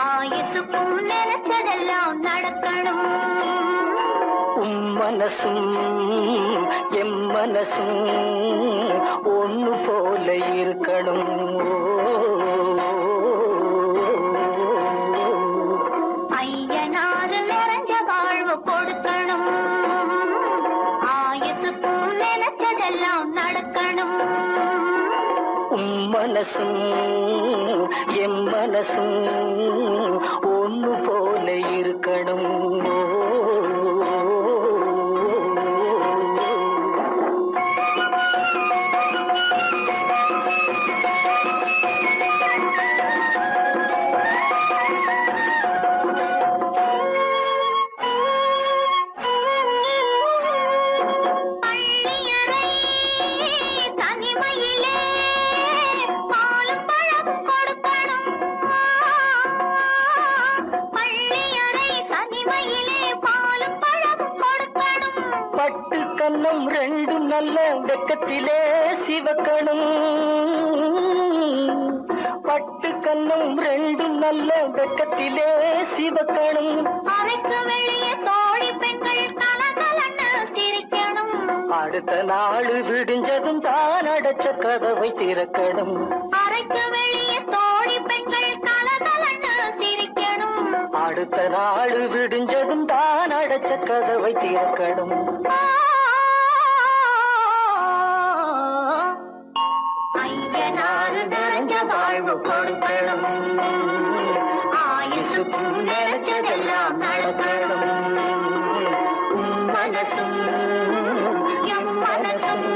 ஆயுசுக்கும் நினைச்சதெல்லாம் நடக்கணும் மனசும் எம் மனசும் ஒண்ணு போல இருக்கணும் ஐயனார் நிறைஞ்ச வாழ்வு கொடுக்கணும் ஆயுசுக்கும் நினைச்சதெல்லாம் நடக்கணும் மனசும் எம் மனசும் ஒண்ணு போல இருக்கணும் பள்ளியறை தனிமையிலே பாலும் பழமும் கொடுக்கணும் பள்ளியறை தனிமையிலே பாலும் பழமும் கொடுக்கணும் பட்டு கன்னம் ரெண்டும் நல்ல வெக்கத்திலே சிவக்கணும் பட்டு கன்னம் ரெண்டும் நல்ல வெக்கத்திலே சிவக்கணும் அறைக்கு வெளியே தோழி பெண்கள் கலகலன்னு சிரிக்கணும் அடுத்த நாள் விடிஞ்சதும் தான் அடைச்ச கதவை திறக்கணும் அறைக்கு வெளியே தோழி பெண்கள் கலகலன்னு சிரிக்கணும் அடுத்த நாள் விடிஞ்சதும் தான் அடைச்ச கதவை திறக்கணும் ஐயனார் நிறைஞ்ச வாழ்வு கொடுக்கணும் ஆயுசுக்கும் நினைச்சதெல்லாம் நடக்கணும் மனசும் எம் மனசும்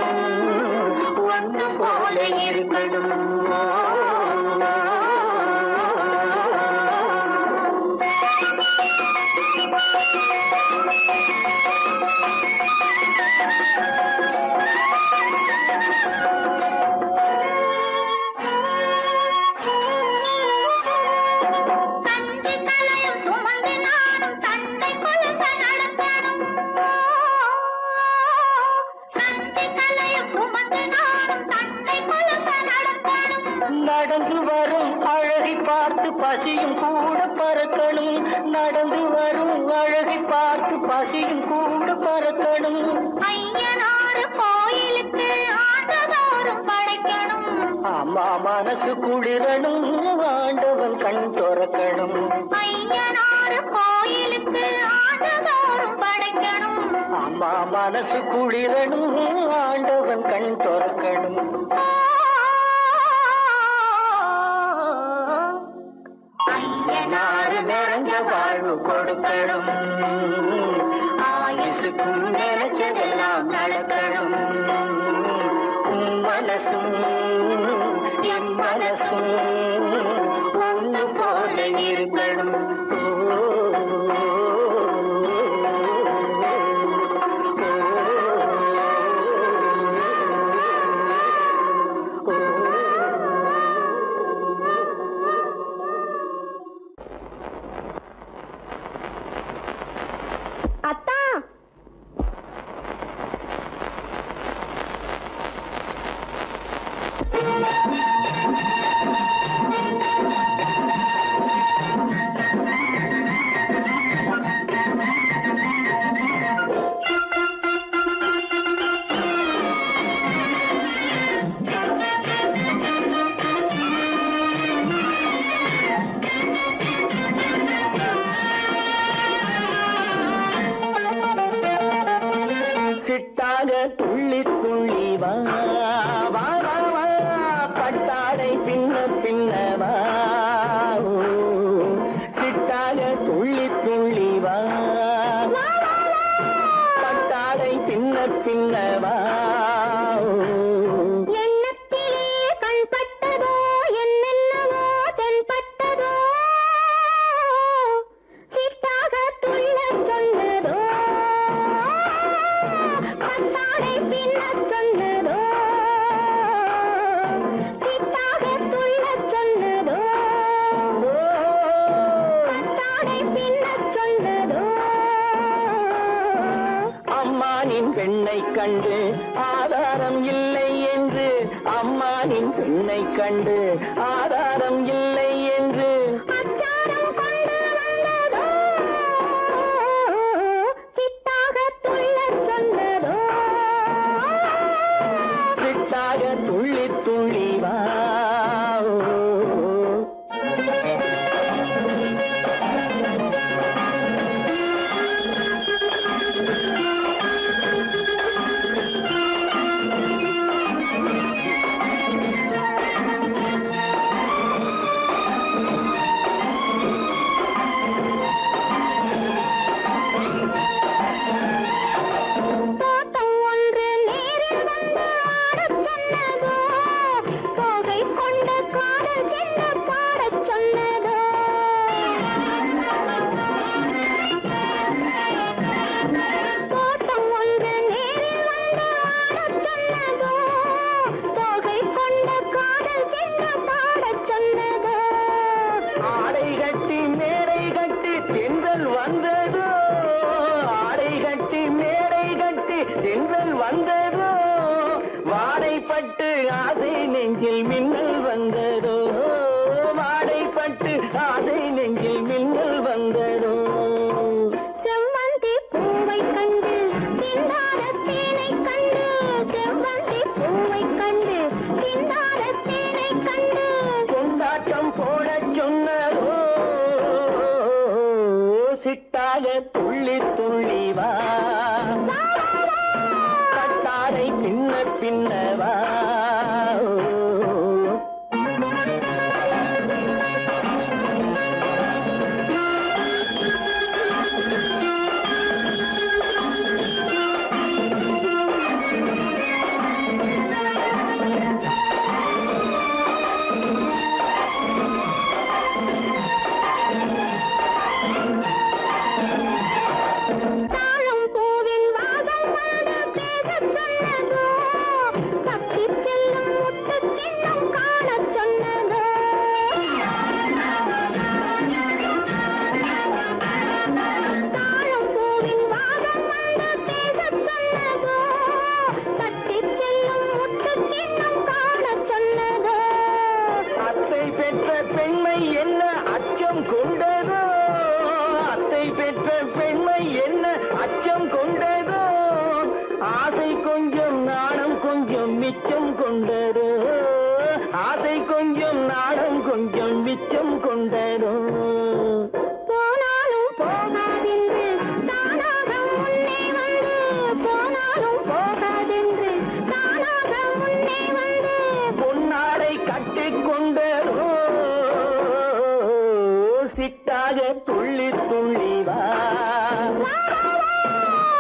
ஒன்று போல இருக்கணும் தந்தை தலையும் சுமந்து நானும் தந்தை கொழுக்க நடக்கணும் தந்தை தலையும் சுமந்து நானும் தந்தை கொழுக்க நடக்கணும் நடந்து வரும் அழகை பார்த்து பசியும் கூட பறக்கணும் நடந்து வரும் அழகை பார்த்து பசியும் கூட பறக்கணும் ஐயனார் கோயிலுக்கு ஆண்டதோறும் படைக்கணும் ஆமாமா மனசு குளிரணும் ஆண்டவன் கண் திறக்கணும் ஐயனாறு கோயிலுக்கு ஆண்டுதோறும் படைக்கணும் அம்மா மனசு குளிரணும் ஆண்டவன் கண் திறக்கணும் ஐயனாறு நிறைஞ்ச வாழ்வு கொடுக்கணும் ஆயுசுக்கும் நினைச்சதெல்லாம் நடக்கணும் மனசும் என் மனசும் ஒன்று போல இருக்கணும் அத்தா சிட்டாக துள்ளி துள்ளி வா வா வா வா பட்டாடை பின்ன பின்னவா சிட்டாக துள்ளி துள்ளி வா பட்டாடை பின்ன பின்னவா எண்ணத்திலே கண்பட்டதோ என்னென்னவோ தென்பட்டதோ சிட்டாக துள்ள சொன்னதோ பட்டாடை பின்ன சொன்னதோ சிட்டாக துள்ள சொன்னதோ பட்டாடை பின்ன சொன்னதோ அம்மானின் பெண்ணை கண்டு ஆதாரம் இல்லை என்று அம்மானின் பெண்ணை கண்டு ஆதாரம் இல்லை என்று அச்சாரம் கொண்டு வந்ததோ சிட்டாக துள்ள சொன்னதோ சிட்டாக துள்ளி துள்ளி வா தோட்டம் ஒன்று நேரில் வந்து ஆடச் சொன்னதோ தோகை கொண்ட காதல் என்ன பாடச் சொன்னதோ தோட்டம் ஒன்று நேரில் வந்து ஆடச் சொன்னதோ தோகை கொண்ட காதல் என்ன பாடச் சொன்னதோ ஆடை கட்டி மேடை கட்டி தென்றல் வந்ததோ ஆடை கட்டி மேடை கட்டி தென்றல் வந்ததோ வாடைப்பட்டு ஆசை நெஞ்சில் மின்னல் வந்ததோ வாடைப்பட்டு ஆசை நெஞ்சில் மின்னல் வந்ததோ செவ்வந்தி பூவை கண்டு திண்டாட தேனை கண்டு செவ்வந்தி பூவை கண்டு திண்டாட தேனை கண்டு கொண்டாட்டம் போடச் சொன்னதோ சிட்டாக துள்ளி துள்ளி வா கட்டாடை பின்ன பின்னவா தாழம் பூவின் வாசம் வந்து பேசச் சொன்னதோ சிட்டாக துள்ளி துள்ளி வா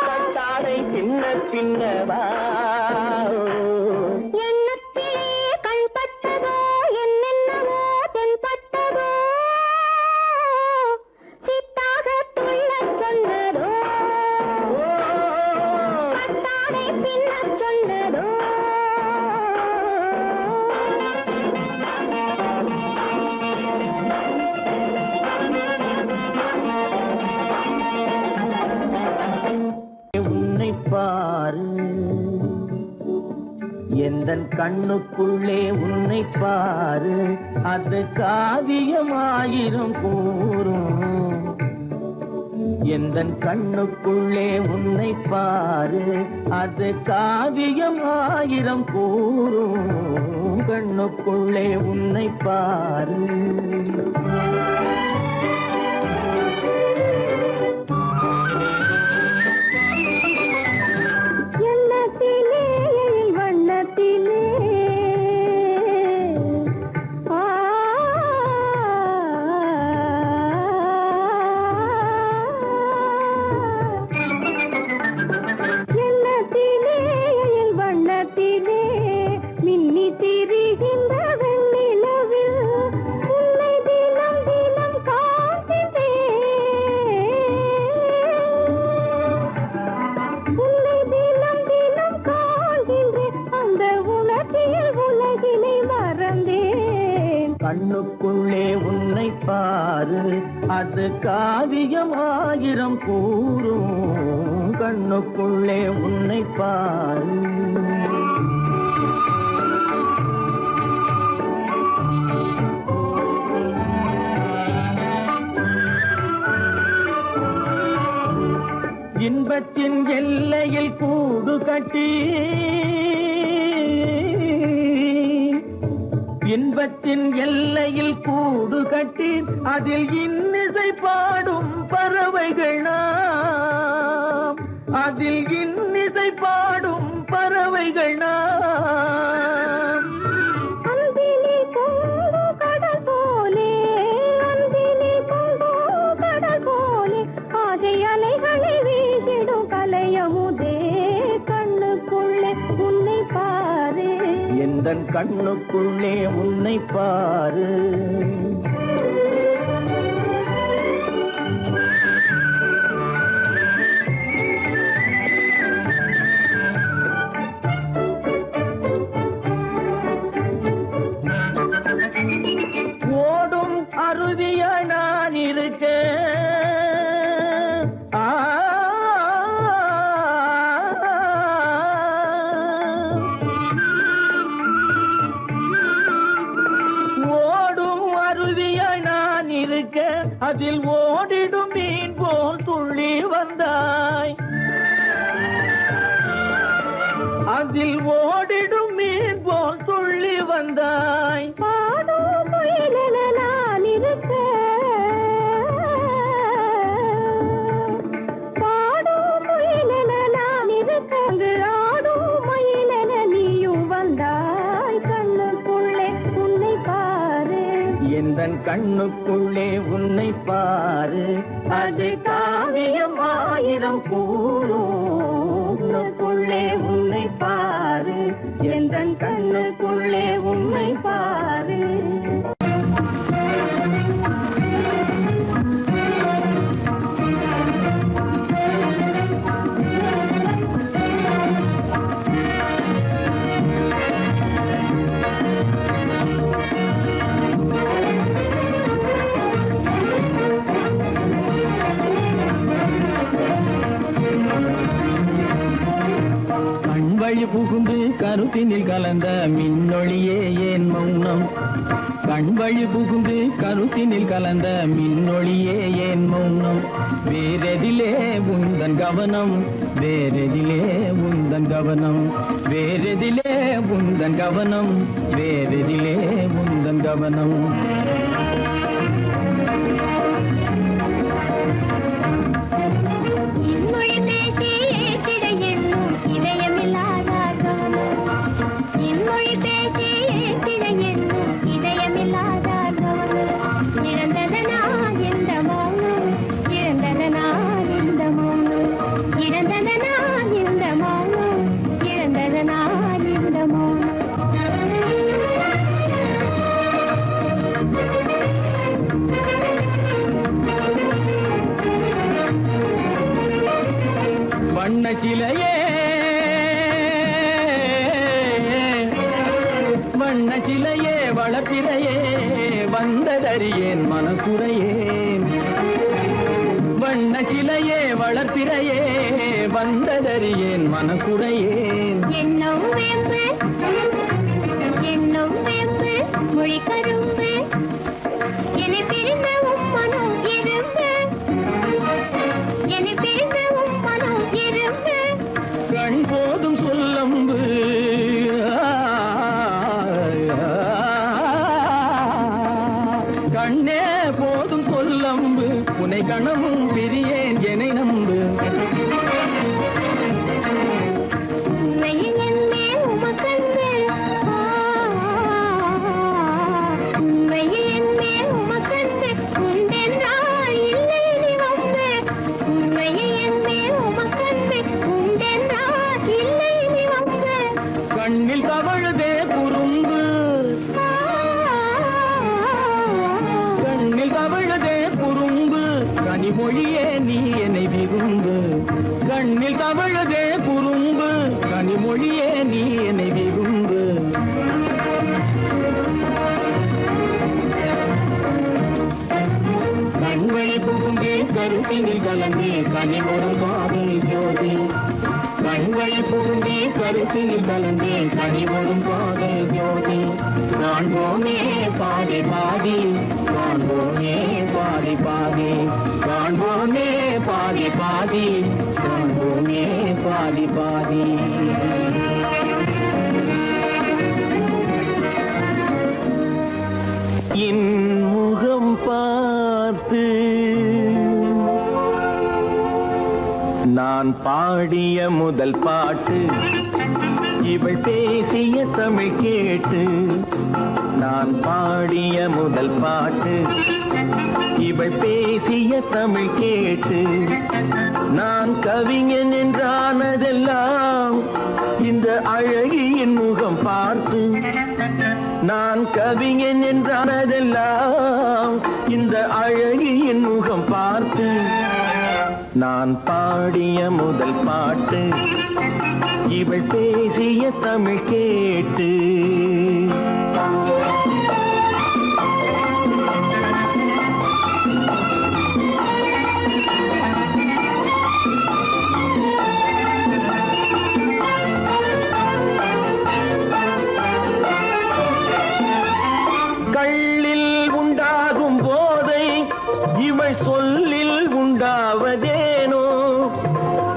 கட்டாடை சின்ன சின்னவா எண்ணத்திலே கண்பட்டதோ என்னென்னவோ தென்பட்டதோ சித்தாக துள்ளச் சொன்னதோ கட்டாடை பின்னச் சொன்னதோ உன்னை பாரு எந்தன் கண்ணுக்குள்ளே உன்னை பாரு அது காவியமாயிரம் கூறும் எந்தன் கண்ணுக்குள்ளே உன்னை பாரு அது காவியமாயிரம் கூறும் கண்ணுக்குள்ளே உன்னை பாரு கண்ணுக்குள்ளே உன்னை பாரு அது காவியமாயிரம் கூறும் கண்ணுக்குள்ளே உன்னை பாரு இன்பத்தின் எல்லையில் கூடு கட்டி இன்பத்தின் எல்லையில் கூடு கட்டி அதில் இன்னிசை பாடும் பறவைகள் நாம் அதில் இன்னிசை பாடும் பறவைகள் நாம் அன்பிலே பொங்கு கடல் போலே அன்பிலே பொங்கு கடல் போலே ஆசை அலைகளை வீசிடும் கலையமுதே கண்ணுக்குள்ளே உன்னை பாரு எந்தன் கண்ணுக்குள்ளே உன்னை பாரு ஓடும் அருவிய நான் இருக்க அதில் ஓடிடும் மீன் போல் துள்ளி வந்தாய் அதில் ஓடிடும் மீன் போல் துள்ளி வந்தாய் பாடும் முயலென நான் இருக்க பாடும் முயலென நான் இருக்க அங்கு ஆடும் மயிலென நீயும் வந்தாய் கண்ணுக்குள்ளே உன்னை பாரு எந்தன் கண்ணுக்குள்ளே உன்னை பாரு அது காவியம் ஆயிரம் கூறுக்குள்ளே உன்னை பாரு எந்தன் கண்ணுக்குள்ளே உன்னை பாரு கண்வழி புகுந்து கருத்தினில் கலந்த மின்னொளியே ஏன் மௌனம் கண்வழி புகுந்து கருத்தினில் கலந்த மின்னொளியே ஏன் மௌனம் வேறெதிலே உந்தன் கவனம் வேறெதிலே உந்தன் கவனம் வேறெதிலே உந்தன் கவனம் வேறெதிலே உந்தன் கவனம் இன்மொழி பேசி ஏற்றிட எண்ணும் இதயமில்லாதார் கவனம் இன்மொழி பேசி ஏற்றிட எண்ணும் இதயமில்லாதார் கவனம் இழந்ததனா வண்ண சிலையே வண்ண சிலையே வளர்த்திரையே வந்ததறியேன் மனக்குறையேன் வண்ண சிலையே வளர்த்திரையே வந்ததறியேன் மனக்குறையேன் என்னும் வேம்பு மொழி கரும்பு என்னை பிரிந்த உம்மனும் இரும்பு என்னை பிரிந்த உம்மனும் இரும்பு கண் போதும் சொல்லம்பு கண்ணே போதும் சொல்லம்பு உனை கணமும் பிரியேன் என்னை நம்பு உண்மையில் என்னே உமக்கன்று உண்மையில் என்னே உமக்கன்று உண்டென்றால் இல்லை நீ வந்து உண்மையில் என்னே உமக்கன்று உண்டென்றால் இல்லை நீ வந்து கண்ணில் தவழுதே குறும்பு கண்ணில் தவழுதே குறும்பு கனிமொழியே நீ என்னை விரும்பு கண்ணில் தவழுதே குறும்பு கனிமொழியே நீ என்னை விரும்பு கண்வழி புகுந்தே கருத்தினில் கலந்தே கனிமொரும் காதல் ஜோதி கண்வழி புகுந்தே கருத்தினில் கலந்தே கனிமொரும் காதல் ஜோதி காண்போமே பாதி பாதி காண்போமே பாதி பாதி காண்போமே பாதி பாதி காண்போமே பாதி பாதி என் முகம் பார்த்து நான் பாடிய முதல் பாட்டு இவள் பேசிய தமிழ் கேட்டு நான் பாடிய முதல் பாட்டு இவள் பேசிய தமிழ் கேட்டு நான் கவிஞன் என்றானதெல்லாம் இந்த அழகியின் முகம் பார்த்து நான் கவிஞன் என்றானதெல்லாம் இந்த அழகியின் முகம் பார்த்து நான் பாடிய முதல் பாட்டு இவள் பேசிய தமிழ் கேட்டு கள்ளில் உண்டாகும் போதை இவள் சொல்லில் உண்டாவதேனோ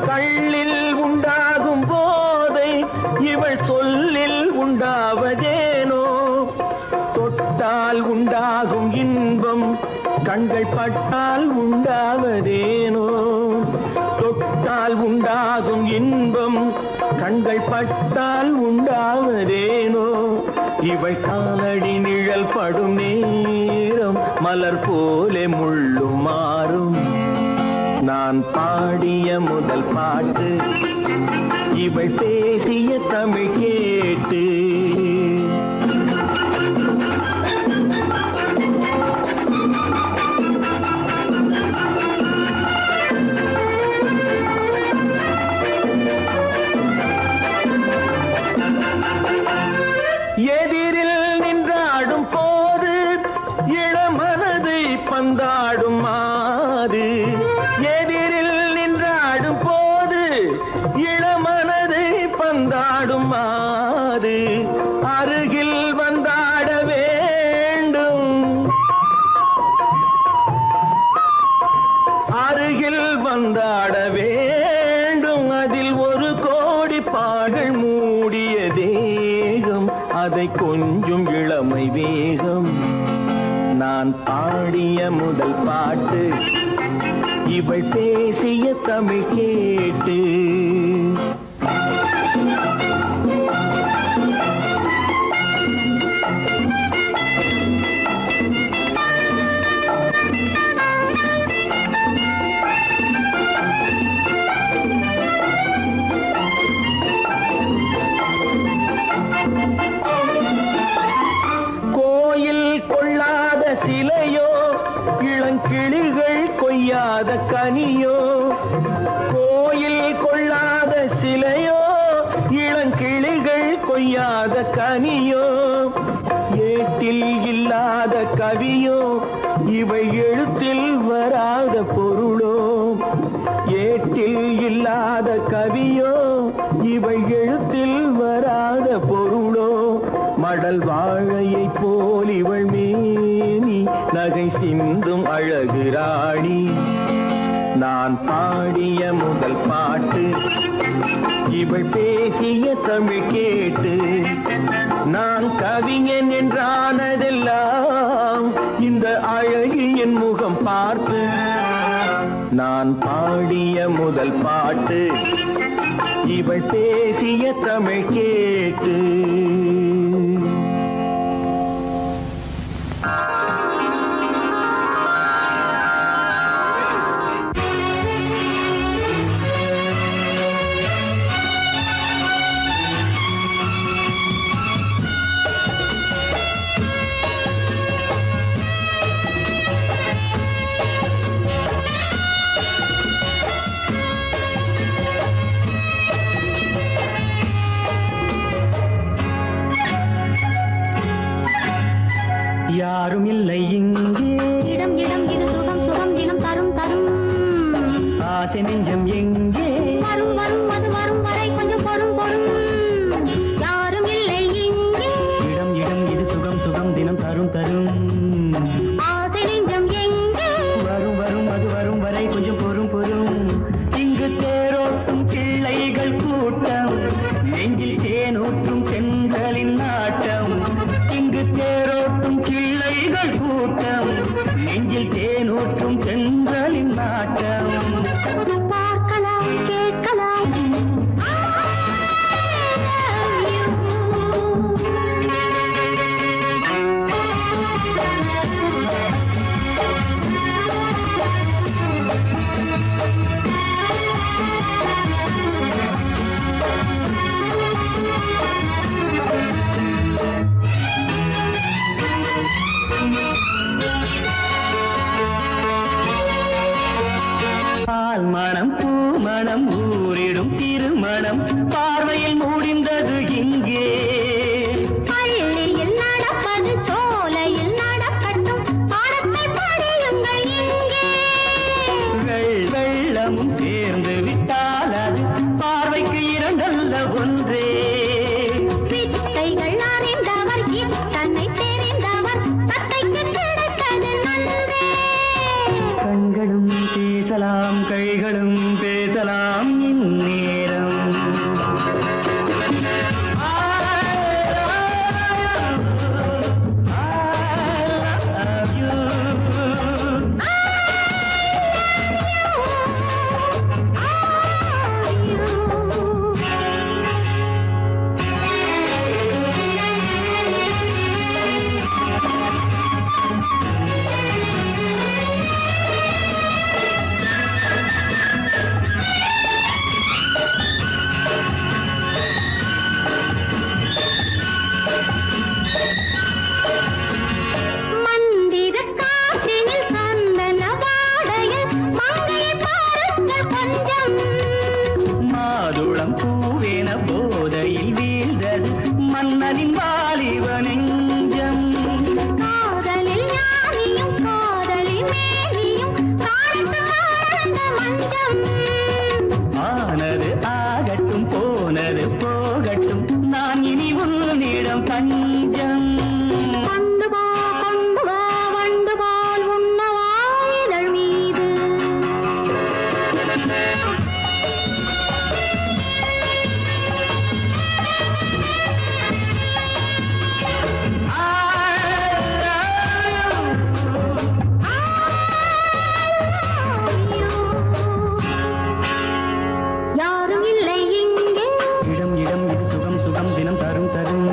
கள்ளில் உண்டாகும் போதை இவள் சொல்லில் உண்டாவதேனோ தொட்டால் உண்டாகும் இன்பம் கண்கள் பட்டால் உண்டாவதேனோ தொட்டால் உண்டாகும் இன்பம் கண்கள் பட்டால் உண்டாவதேனோ இவள் காலடி நிழல் படும் நேரம் மலர் போலே முள்ளும் மாறும் நான் பாடிய முதல் பாட்டு இவள் பேசிய தமிழ் கேட்டு எதிரில் நின்றாடும் போது இளமனதை பந்தாடும் மாது எதிரில் நின்றாடும் போது இளமனதை பந்தாடும் மாது அருகில் வந்தாட வேண்டும் அருகில் வந்தாட வேண்டும் அதில் ஒரு கோடி பாடல் மூடிய தேகம் அதை கொஞ்சம் இளமை வேகம் நான் பாடிய முதல் பாட்டு இவள் பேசிய தமிழ் கேட்டு சிலையோ இளங்கிளிகள் கொய்யாத கனியோ கோயில் கொள்ளா சிலையோ இளங்கிளிகள் கொய்யாத கனியோ ஏட்டில் இல்லாத கவியோ இவை எழுத்தில் வராத பொருளோ ஏட்டில் இல்லாத கவியோ இவை எழுத்தில் வராத பொருளோ மடல் வாழையை போல் இவள் மேனி நகை சிந்தும் அழகு ராணி நான் பாடிய முதல் பாட்டு இவள் பேசிய தமிழ் கேட்டு நான் கவிஞன் என்றானதெல்லாம் இந்த அழகியின் முகம் பார்த்து நான் பாடிய முதல் பாட்டு இவள் பேசிய தமிழ் கேட்டு யாரும் இல்லை இங்கே இடம் இடம் இது சுகம் சுகம் தினம் தரும் தரும் ஆசை நெஞ்சம் எங்கே வரும் வரும் அது வரும் வரை கொஞ்சம் பொறும் பொறும் யாரும் இல்லை இங்கே இடம் இடம் இது சுகம் சுகம் தினம் தரும் தரும் ஆசை நெஞ்சம் எங்கே வரும் வரும் அது வரும் வரை கொஞ்சம் பொறும் பொறும் இங்கு தேரோட்டும் பிள்ளைகள் கூட்டம் நெஞ்சில் தேனூற்றும் செங்கலின் நாட்டம் இங்கு தேரோட்டும் பிள்ளைகள் கூட்டம் நெஞ்சில் தேனூற்றும் செங்கலின் நாட்டம் பார்க்கலாம் கேட்கலாம் பால் மணம் பூ மணம் ஊரிடும் திருமணம் பார்வையில் முடிந்தது இங்கே பள்ளியில் நடப்பது சோலையில் நடக்கட்டும் பாடத்தை படியுங்கள் இங்கே வெள்ளமும் சேர்ந்து விட்டால் அது பார்வைக்கு இரண்டல்ல ஒன்றே வித்தைகள் அறிந்தவர் இத்தனை தெரிந்தவர் தத்தைக்கு கிடைத்தது நன்றே கண்களும் பேசலாம் கைகளும் பேசலாம் இந்நேரம் மந்திர காற்றினில் சந்தன வாடையில் மங்கையை பாருங்கள் கொஞ்சம் மாதுளம் பூவேன போதையில் வீழ்ந்தது மன்னனின் வாலிப நெஞ்சம் காதலில் ஞானியும் காதலில் மேனியும் காணட்டும் ஆனந்த மஞ்சம் ஆனது ஆகட்டும் போனது போகட்டும் நான் இனி உன்னிடம் பஞ்சம் கொண்டு வா வண்டு போல் உண்ணவா இதழ் மீது யாரும் இல்லை இங்கே இடம் இடம் இது சுகம் சுகம் தினம் தரும் தரும்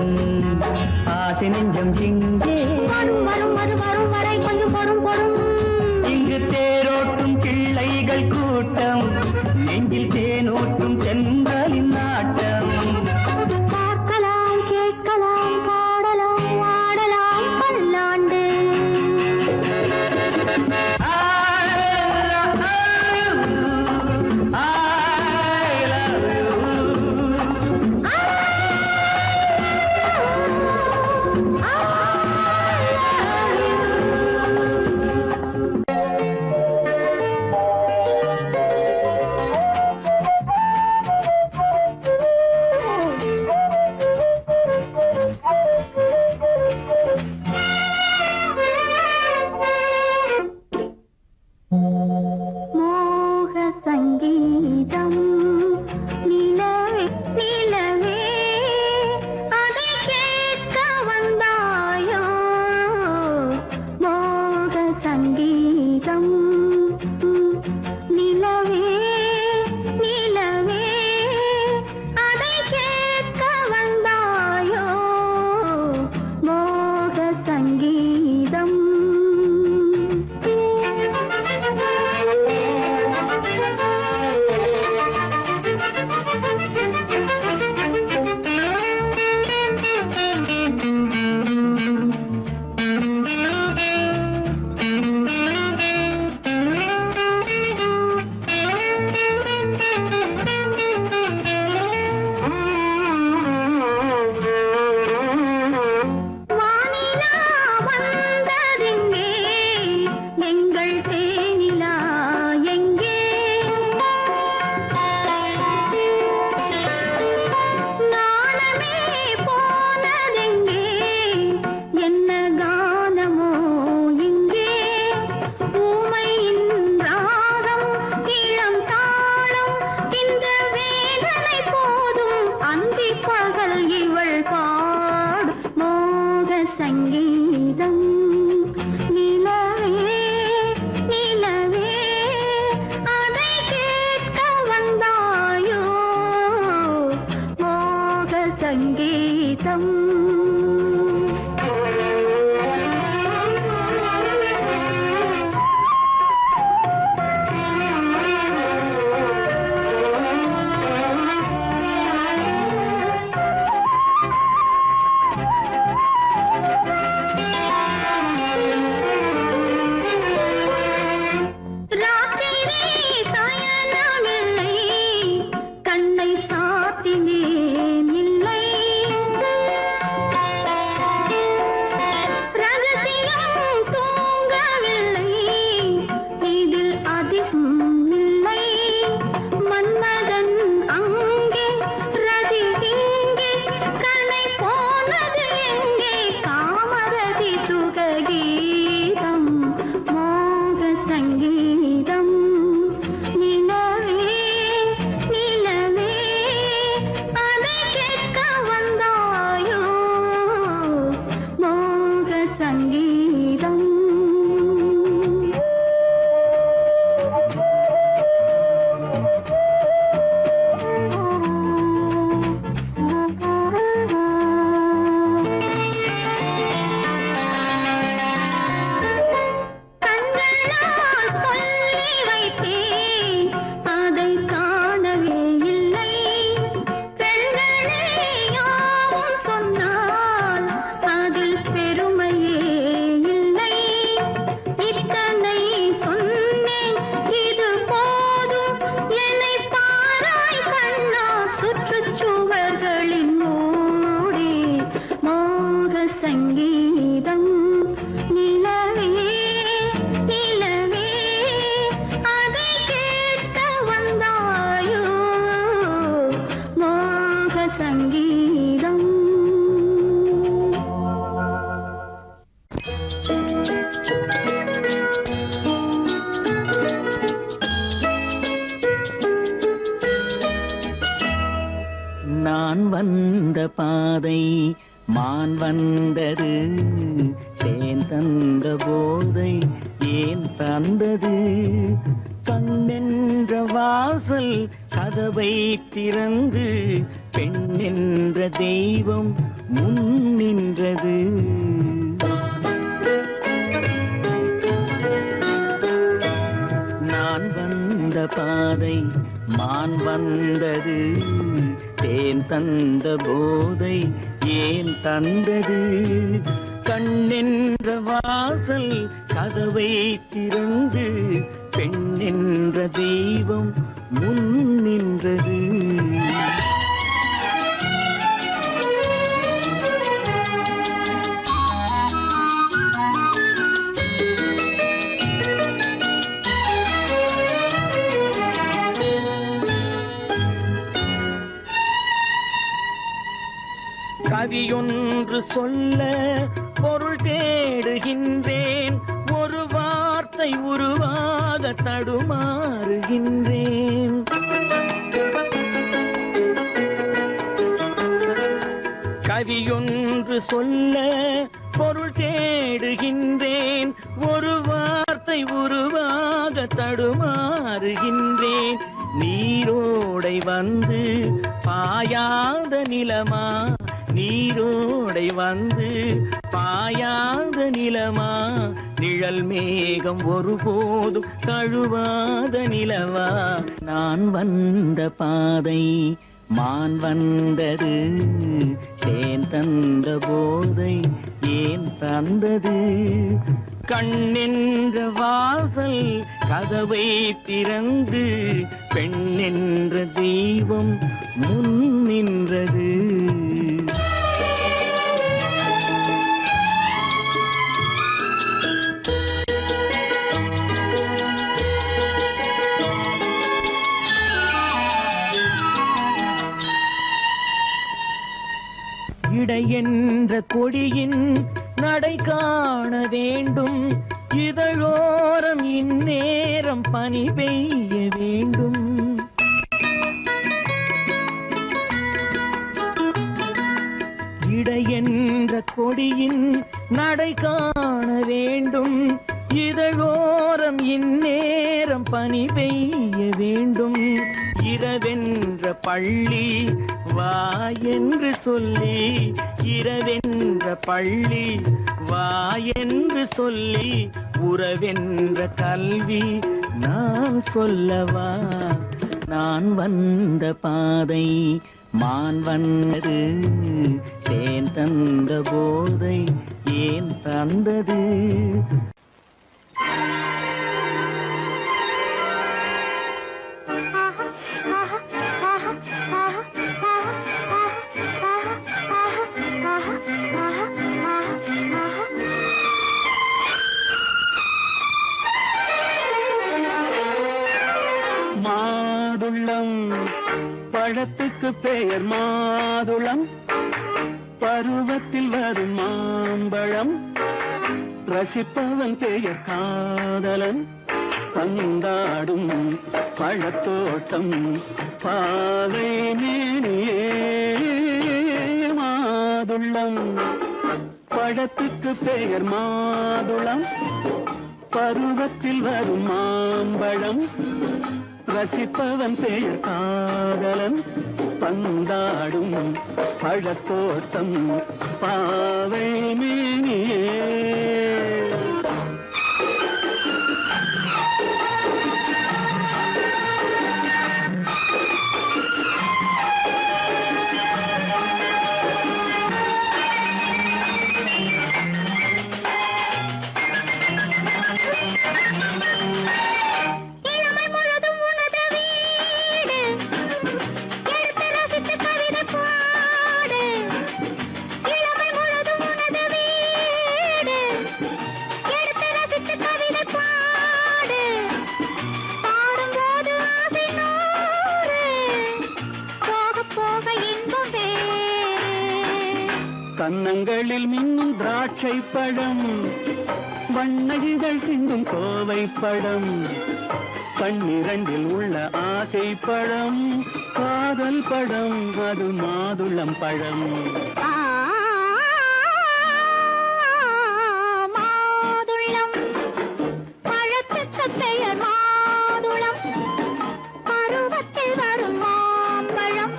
ஆசை நெஞ்சம் எங்கே வரும் வரும் அது வரும் வரை கொஞ்சம் பொறும் பொறும் இங்கு தேரோட்டும் பிள்ளைகள் கூட்டம் நெஞ்சில் தேனூட்டும் சென்றலின் நாட்டம் பார்க்கலாம் கேட்கலாம் பாடலாம் ஆடலாம் பல்லாண்டு I love you. பாதை மான் வந்தது தேன் தந்த போதை ஏன் தந்தது கண்ணென்ற வாசல் கதவை திறந்து பெண்ணென்ற தெய்வம் முன் நின்றது நான் வந்த பாதை மான் வந்தது தேன் தந்த போதை ஏன் தந்தது கண்ணென்ற வாசல் கதவை திறந்து பெண்ணென்ற தெய்வம் முன் நின்றது கவியொன்று சொல்ல பொருள் தேடுகின்றேன் ஒரு வார்த்தை உருவாக தடுமாறுகின்றேன் கவியொன்று சொல்ல பொருள் தேடுகின்றேன் ஒரு வார்த்தை உருவாக தடுமாறுகின்றேன் நீரோடை வந்து பாயாத நிலமா நீரோடை வந்து பாயாத நிலமா நிழல் மேகம் ஒருபோதும் தழுவாத நிலவா நான் வந்த பாதை மான் வந்தது தேன் தந்த போதை ஏன் தந்தது கண்ணென்ற வாசல் கதவை திறந்து பெண்ணென்ற தெய்வம் முன் நின்றது இடை என்ற கொடியின் நடை காண வேண்டும் இதழோரம் இந்நேரம் பனி பெய்ய வேண்டும் இடை என்ற கொடியின் நடை காண வேண்டும் இதழோரம் இந்நேரம் பனி பெய்ய வேண்டும் இரவென்ற பள்ளி வா என்று சொல்லி இரவென்ற பள்ளி வா என்று சொல்லி உறவென்ற கல்வி நான் சொல்லவா நான் வந்த பாதை மான் வந்தது தேன் தந்த போதை ஏன் தந்தது மாதுளம் பழத்துக்கு பெயர் மாதுளம் பருவத்தில் வரும் மாம்பழம் ரசிப்பவன் பெயர் காதலன் பந்தாடும் பழத்தோட்டம் பாவை மேனியே மாதுளம் பழத்துக்கு பெயர் மாதுளம் பருவத்தில் வரும் மாம்பழம் ரசிப்பவன் பெயர் காதலன் பந்தாடும் பழத்தோட்டம் பாவை மேனியே கன்னங்களில் மின்னும் திராட்சை பழம் வண்ணகிகள் சிந்தும் கோவை பழம் கண்ணிரண்டில் உள்ள ஆசை பழம் காதல் பழம் அது மாதுளம் பழம். மாதுளம் பழத்துக்கு பெயர் மாதுளம், பருவத்தில் வரும் மாம்பழம்,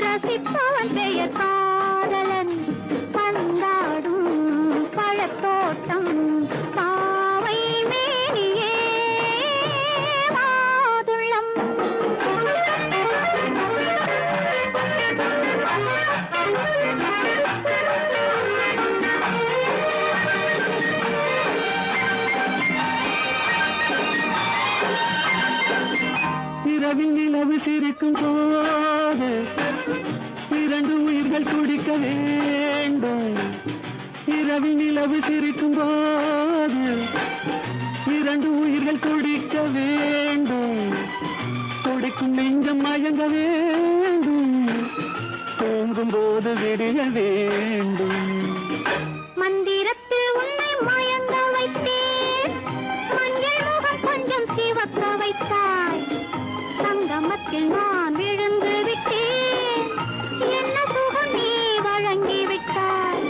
ரசிப்பவன் பெயர் காதலன், பந்தாடும் பழத்தோட்டம் பாவை மேனியே மாதுளம். இரவில் நிலவு சிரிக்கும் போது இரண்டு உயிர்கள் துடிக்க வேண்டும். இரவில் நிலவு சிரிக்கும் போது இரண்டு உயிர்கள் துடிக்க வேண்டும். துடிக்கும் நெஞ்சம் மயங்க வேண்டும், தூங்கும் போது விடிய வேண்டும். மந்திரத்தில் உன்னை மயங்க வைத்தேன், மஞ்சள் முகம் கொஞ்சம் சிவக்க வைத்தாய், சங்கமத்தில் நான் விழுந்து விட்டேன், என்ன சுகம் நீ வழங்கி விட்டாய்.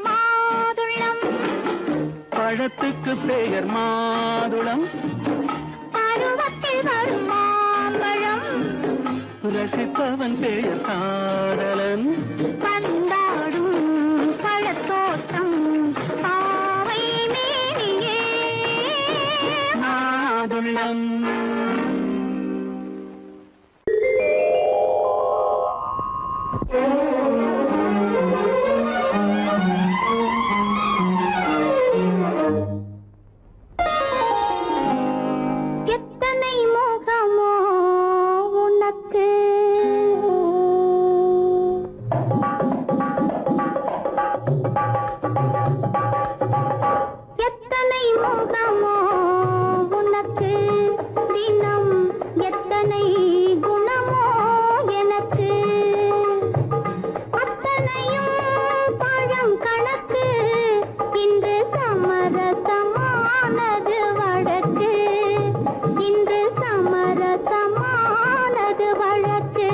மாதுளம் பழத்துக்கு பெயர் மாதுளம், பருவத்தில் வரும் மாம்பழம், ரசிப்பவன் பெயர் காதலன், பந்தாடும் பழத்தோட்டம் பாவை மேனியே மாதுளம். எத்தனை மோகமோ உனக்கு, எத்தனை மோகமோ உனக்கு, தினம் எத்தனை குணமோ எனக்கு, அத்தனையும் பழம் கணக்கு, இன்று சமரசமானது வழக்கு, இன்று சமரசமானது வழக்கு.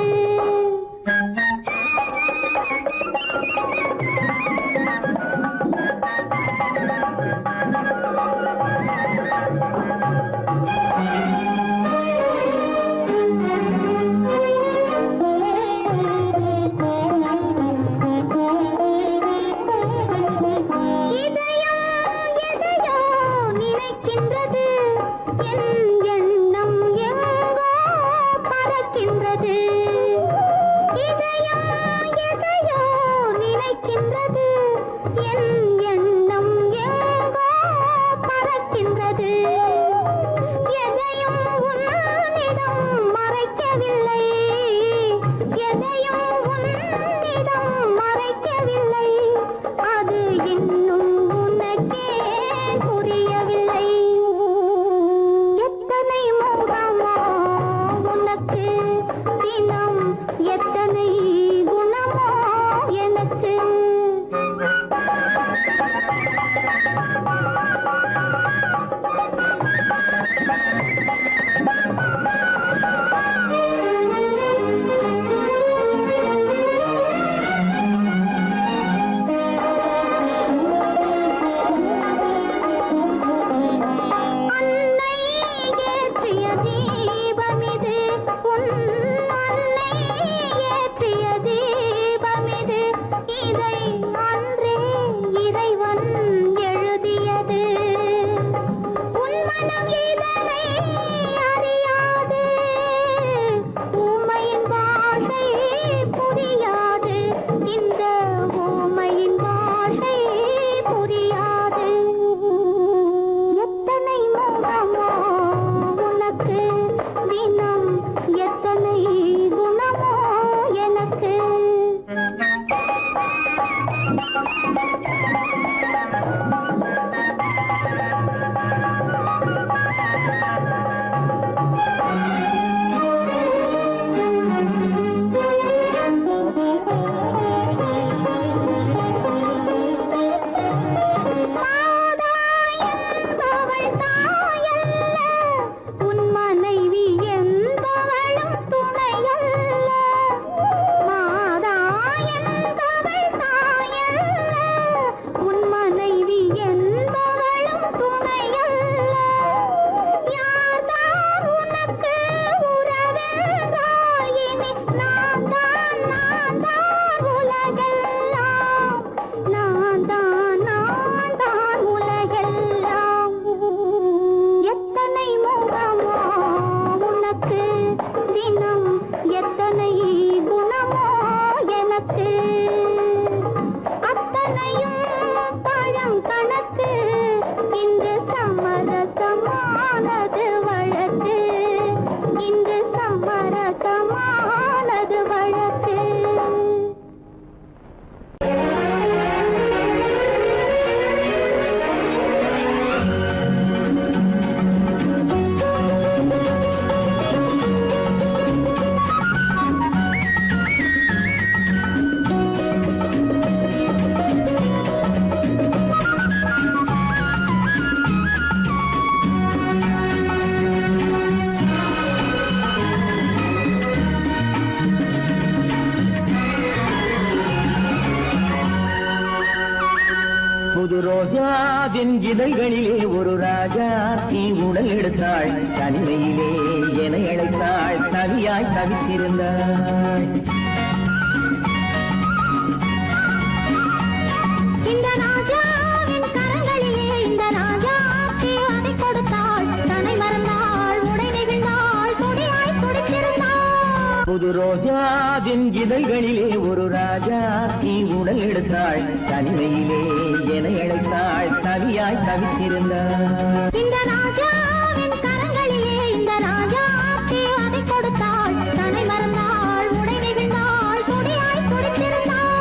இதயம் எதையோ நினைக்கின்றது, என் எண்ணம் எங்கோ பறக்கின்றது. இதயம் எதையோ நினைக்கின்றது, என் எண்ணம் எங்கோ பறக்கின்றது. எதையும் உன்னிடம் மறைக்கவில்லை, எதையும் உன்னிடம் மறைக்கவில்லை, அது இன்னும் உனக்கே புரியவில்லை. சமரசமானது வழக்கு இன்று சமரசமானது வழக்கு புது ரோஜாவின் இதழ்களிலே ஒரு ராஜா தீ உடல் எடுத்தாள் தனிமையிலே என அழைத்தாள் தவியாய் தவித்திருந்தாள் இந்த ராஜாவின் கரங்களிலே இந்த ராஜா அதை கொடுத்தாள் தன்னை மறந்தாள் உடை நெகிழ்ந்தாள் துடியாய் துடித்திருந்தாள் புது ரோஜாவின் இதழ்களிலே ஒரு ராஜா தீ உடல் எடுத்தாள் தனிமையிலே என அழைத்தாள் தவியாய் தவித்திருந்தாள் இந்த ராஜாவின் கரங்களிலே இந்த ராஜா அதை கொடுத்தாள் தன்னை மறந்தாள் உடை நெகிழ்ந்தாள் துடியாய் துடித்திருந்தாள்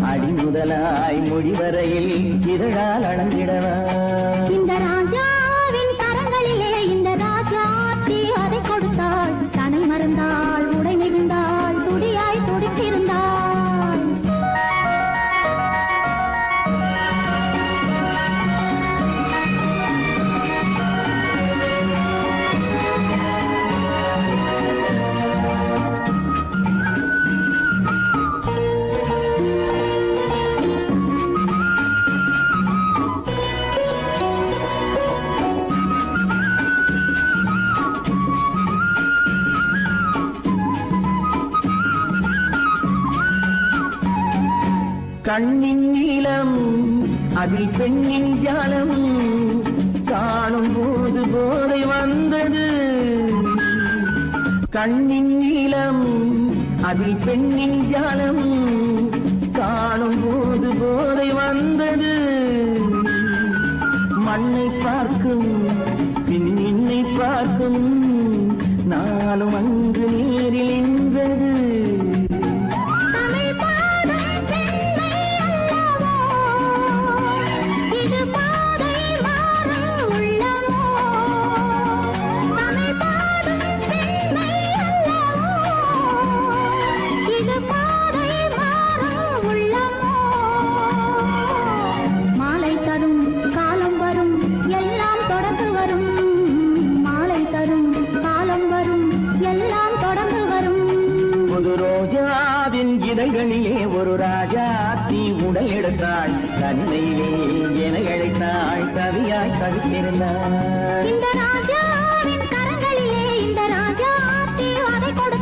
அடிமுதலாய் முடிவரையில் இதழால் அளந்திடவா இந்த ராஜாவின் கரங்களிலே இந்த ராஜா அதை கொடுத்தாள் தன்னை மறந்தாள் உடை நெகிழ்ந்தாள் துடியாய் துடித்திருந்தாள் கண்ணின் நீளம் அதில் பெண்ணின் ஜாலம் காணும் போது போதை வந்தது கண்ணின் நீளம் அதில் பெண்ணின் ஜாலம் காணும் போது போதை வந்தது மண்ணை பார்க்கும் பின்னை பார்க்கும் நானும் அன்று நேரில் என்றது இதழ்களிலே ஒரு ராஜா தீ உடல் எடுத்தாள் தன்மையிலே என அழைத்தாள் கவியாய் கவித்திருந்தாள் இந்த ராஜாவின் கரங்களிலே இந்த ராஜா அதை கொடு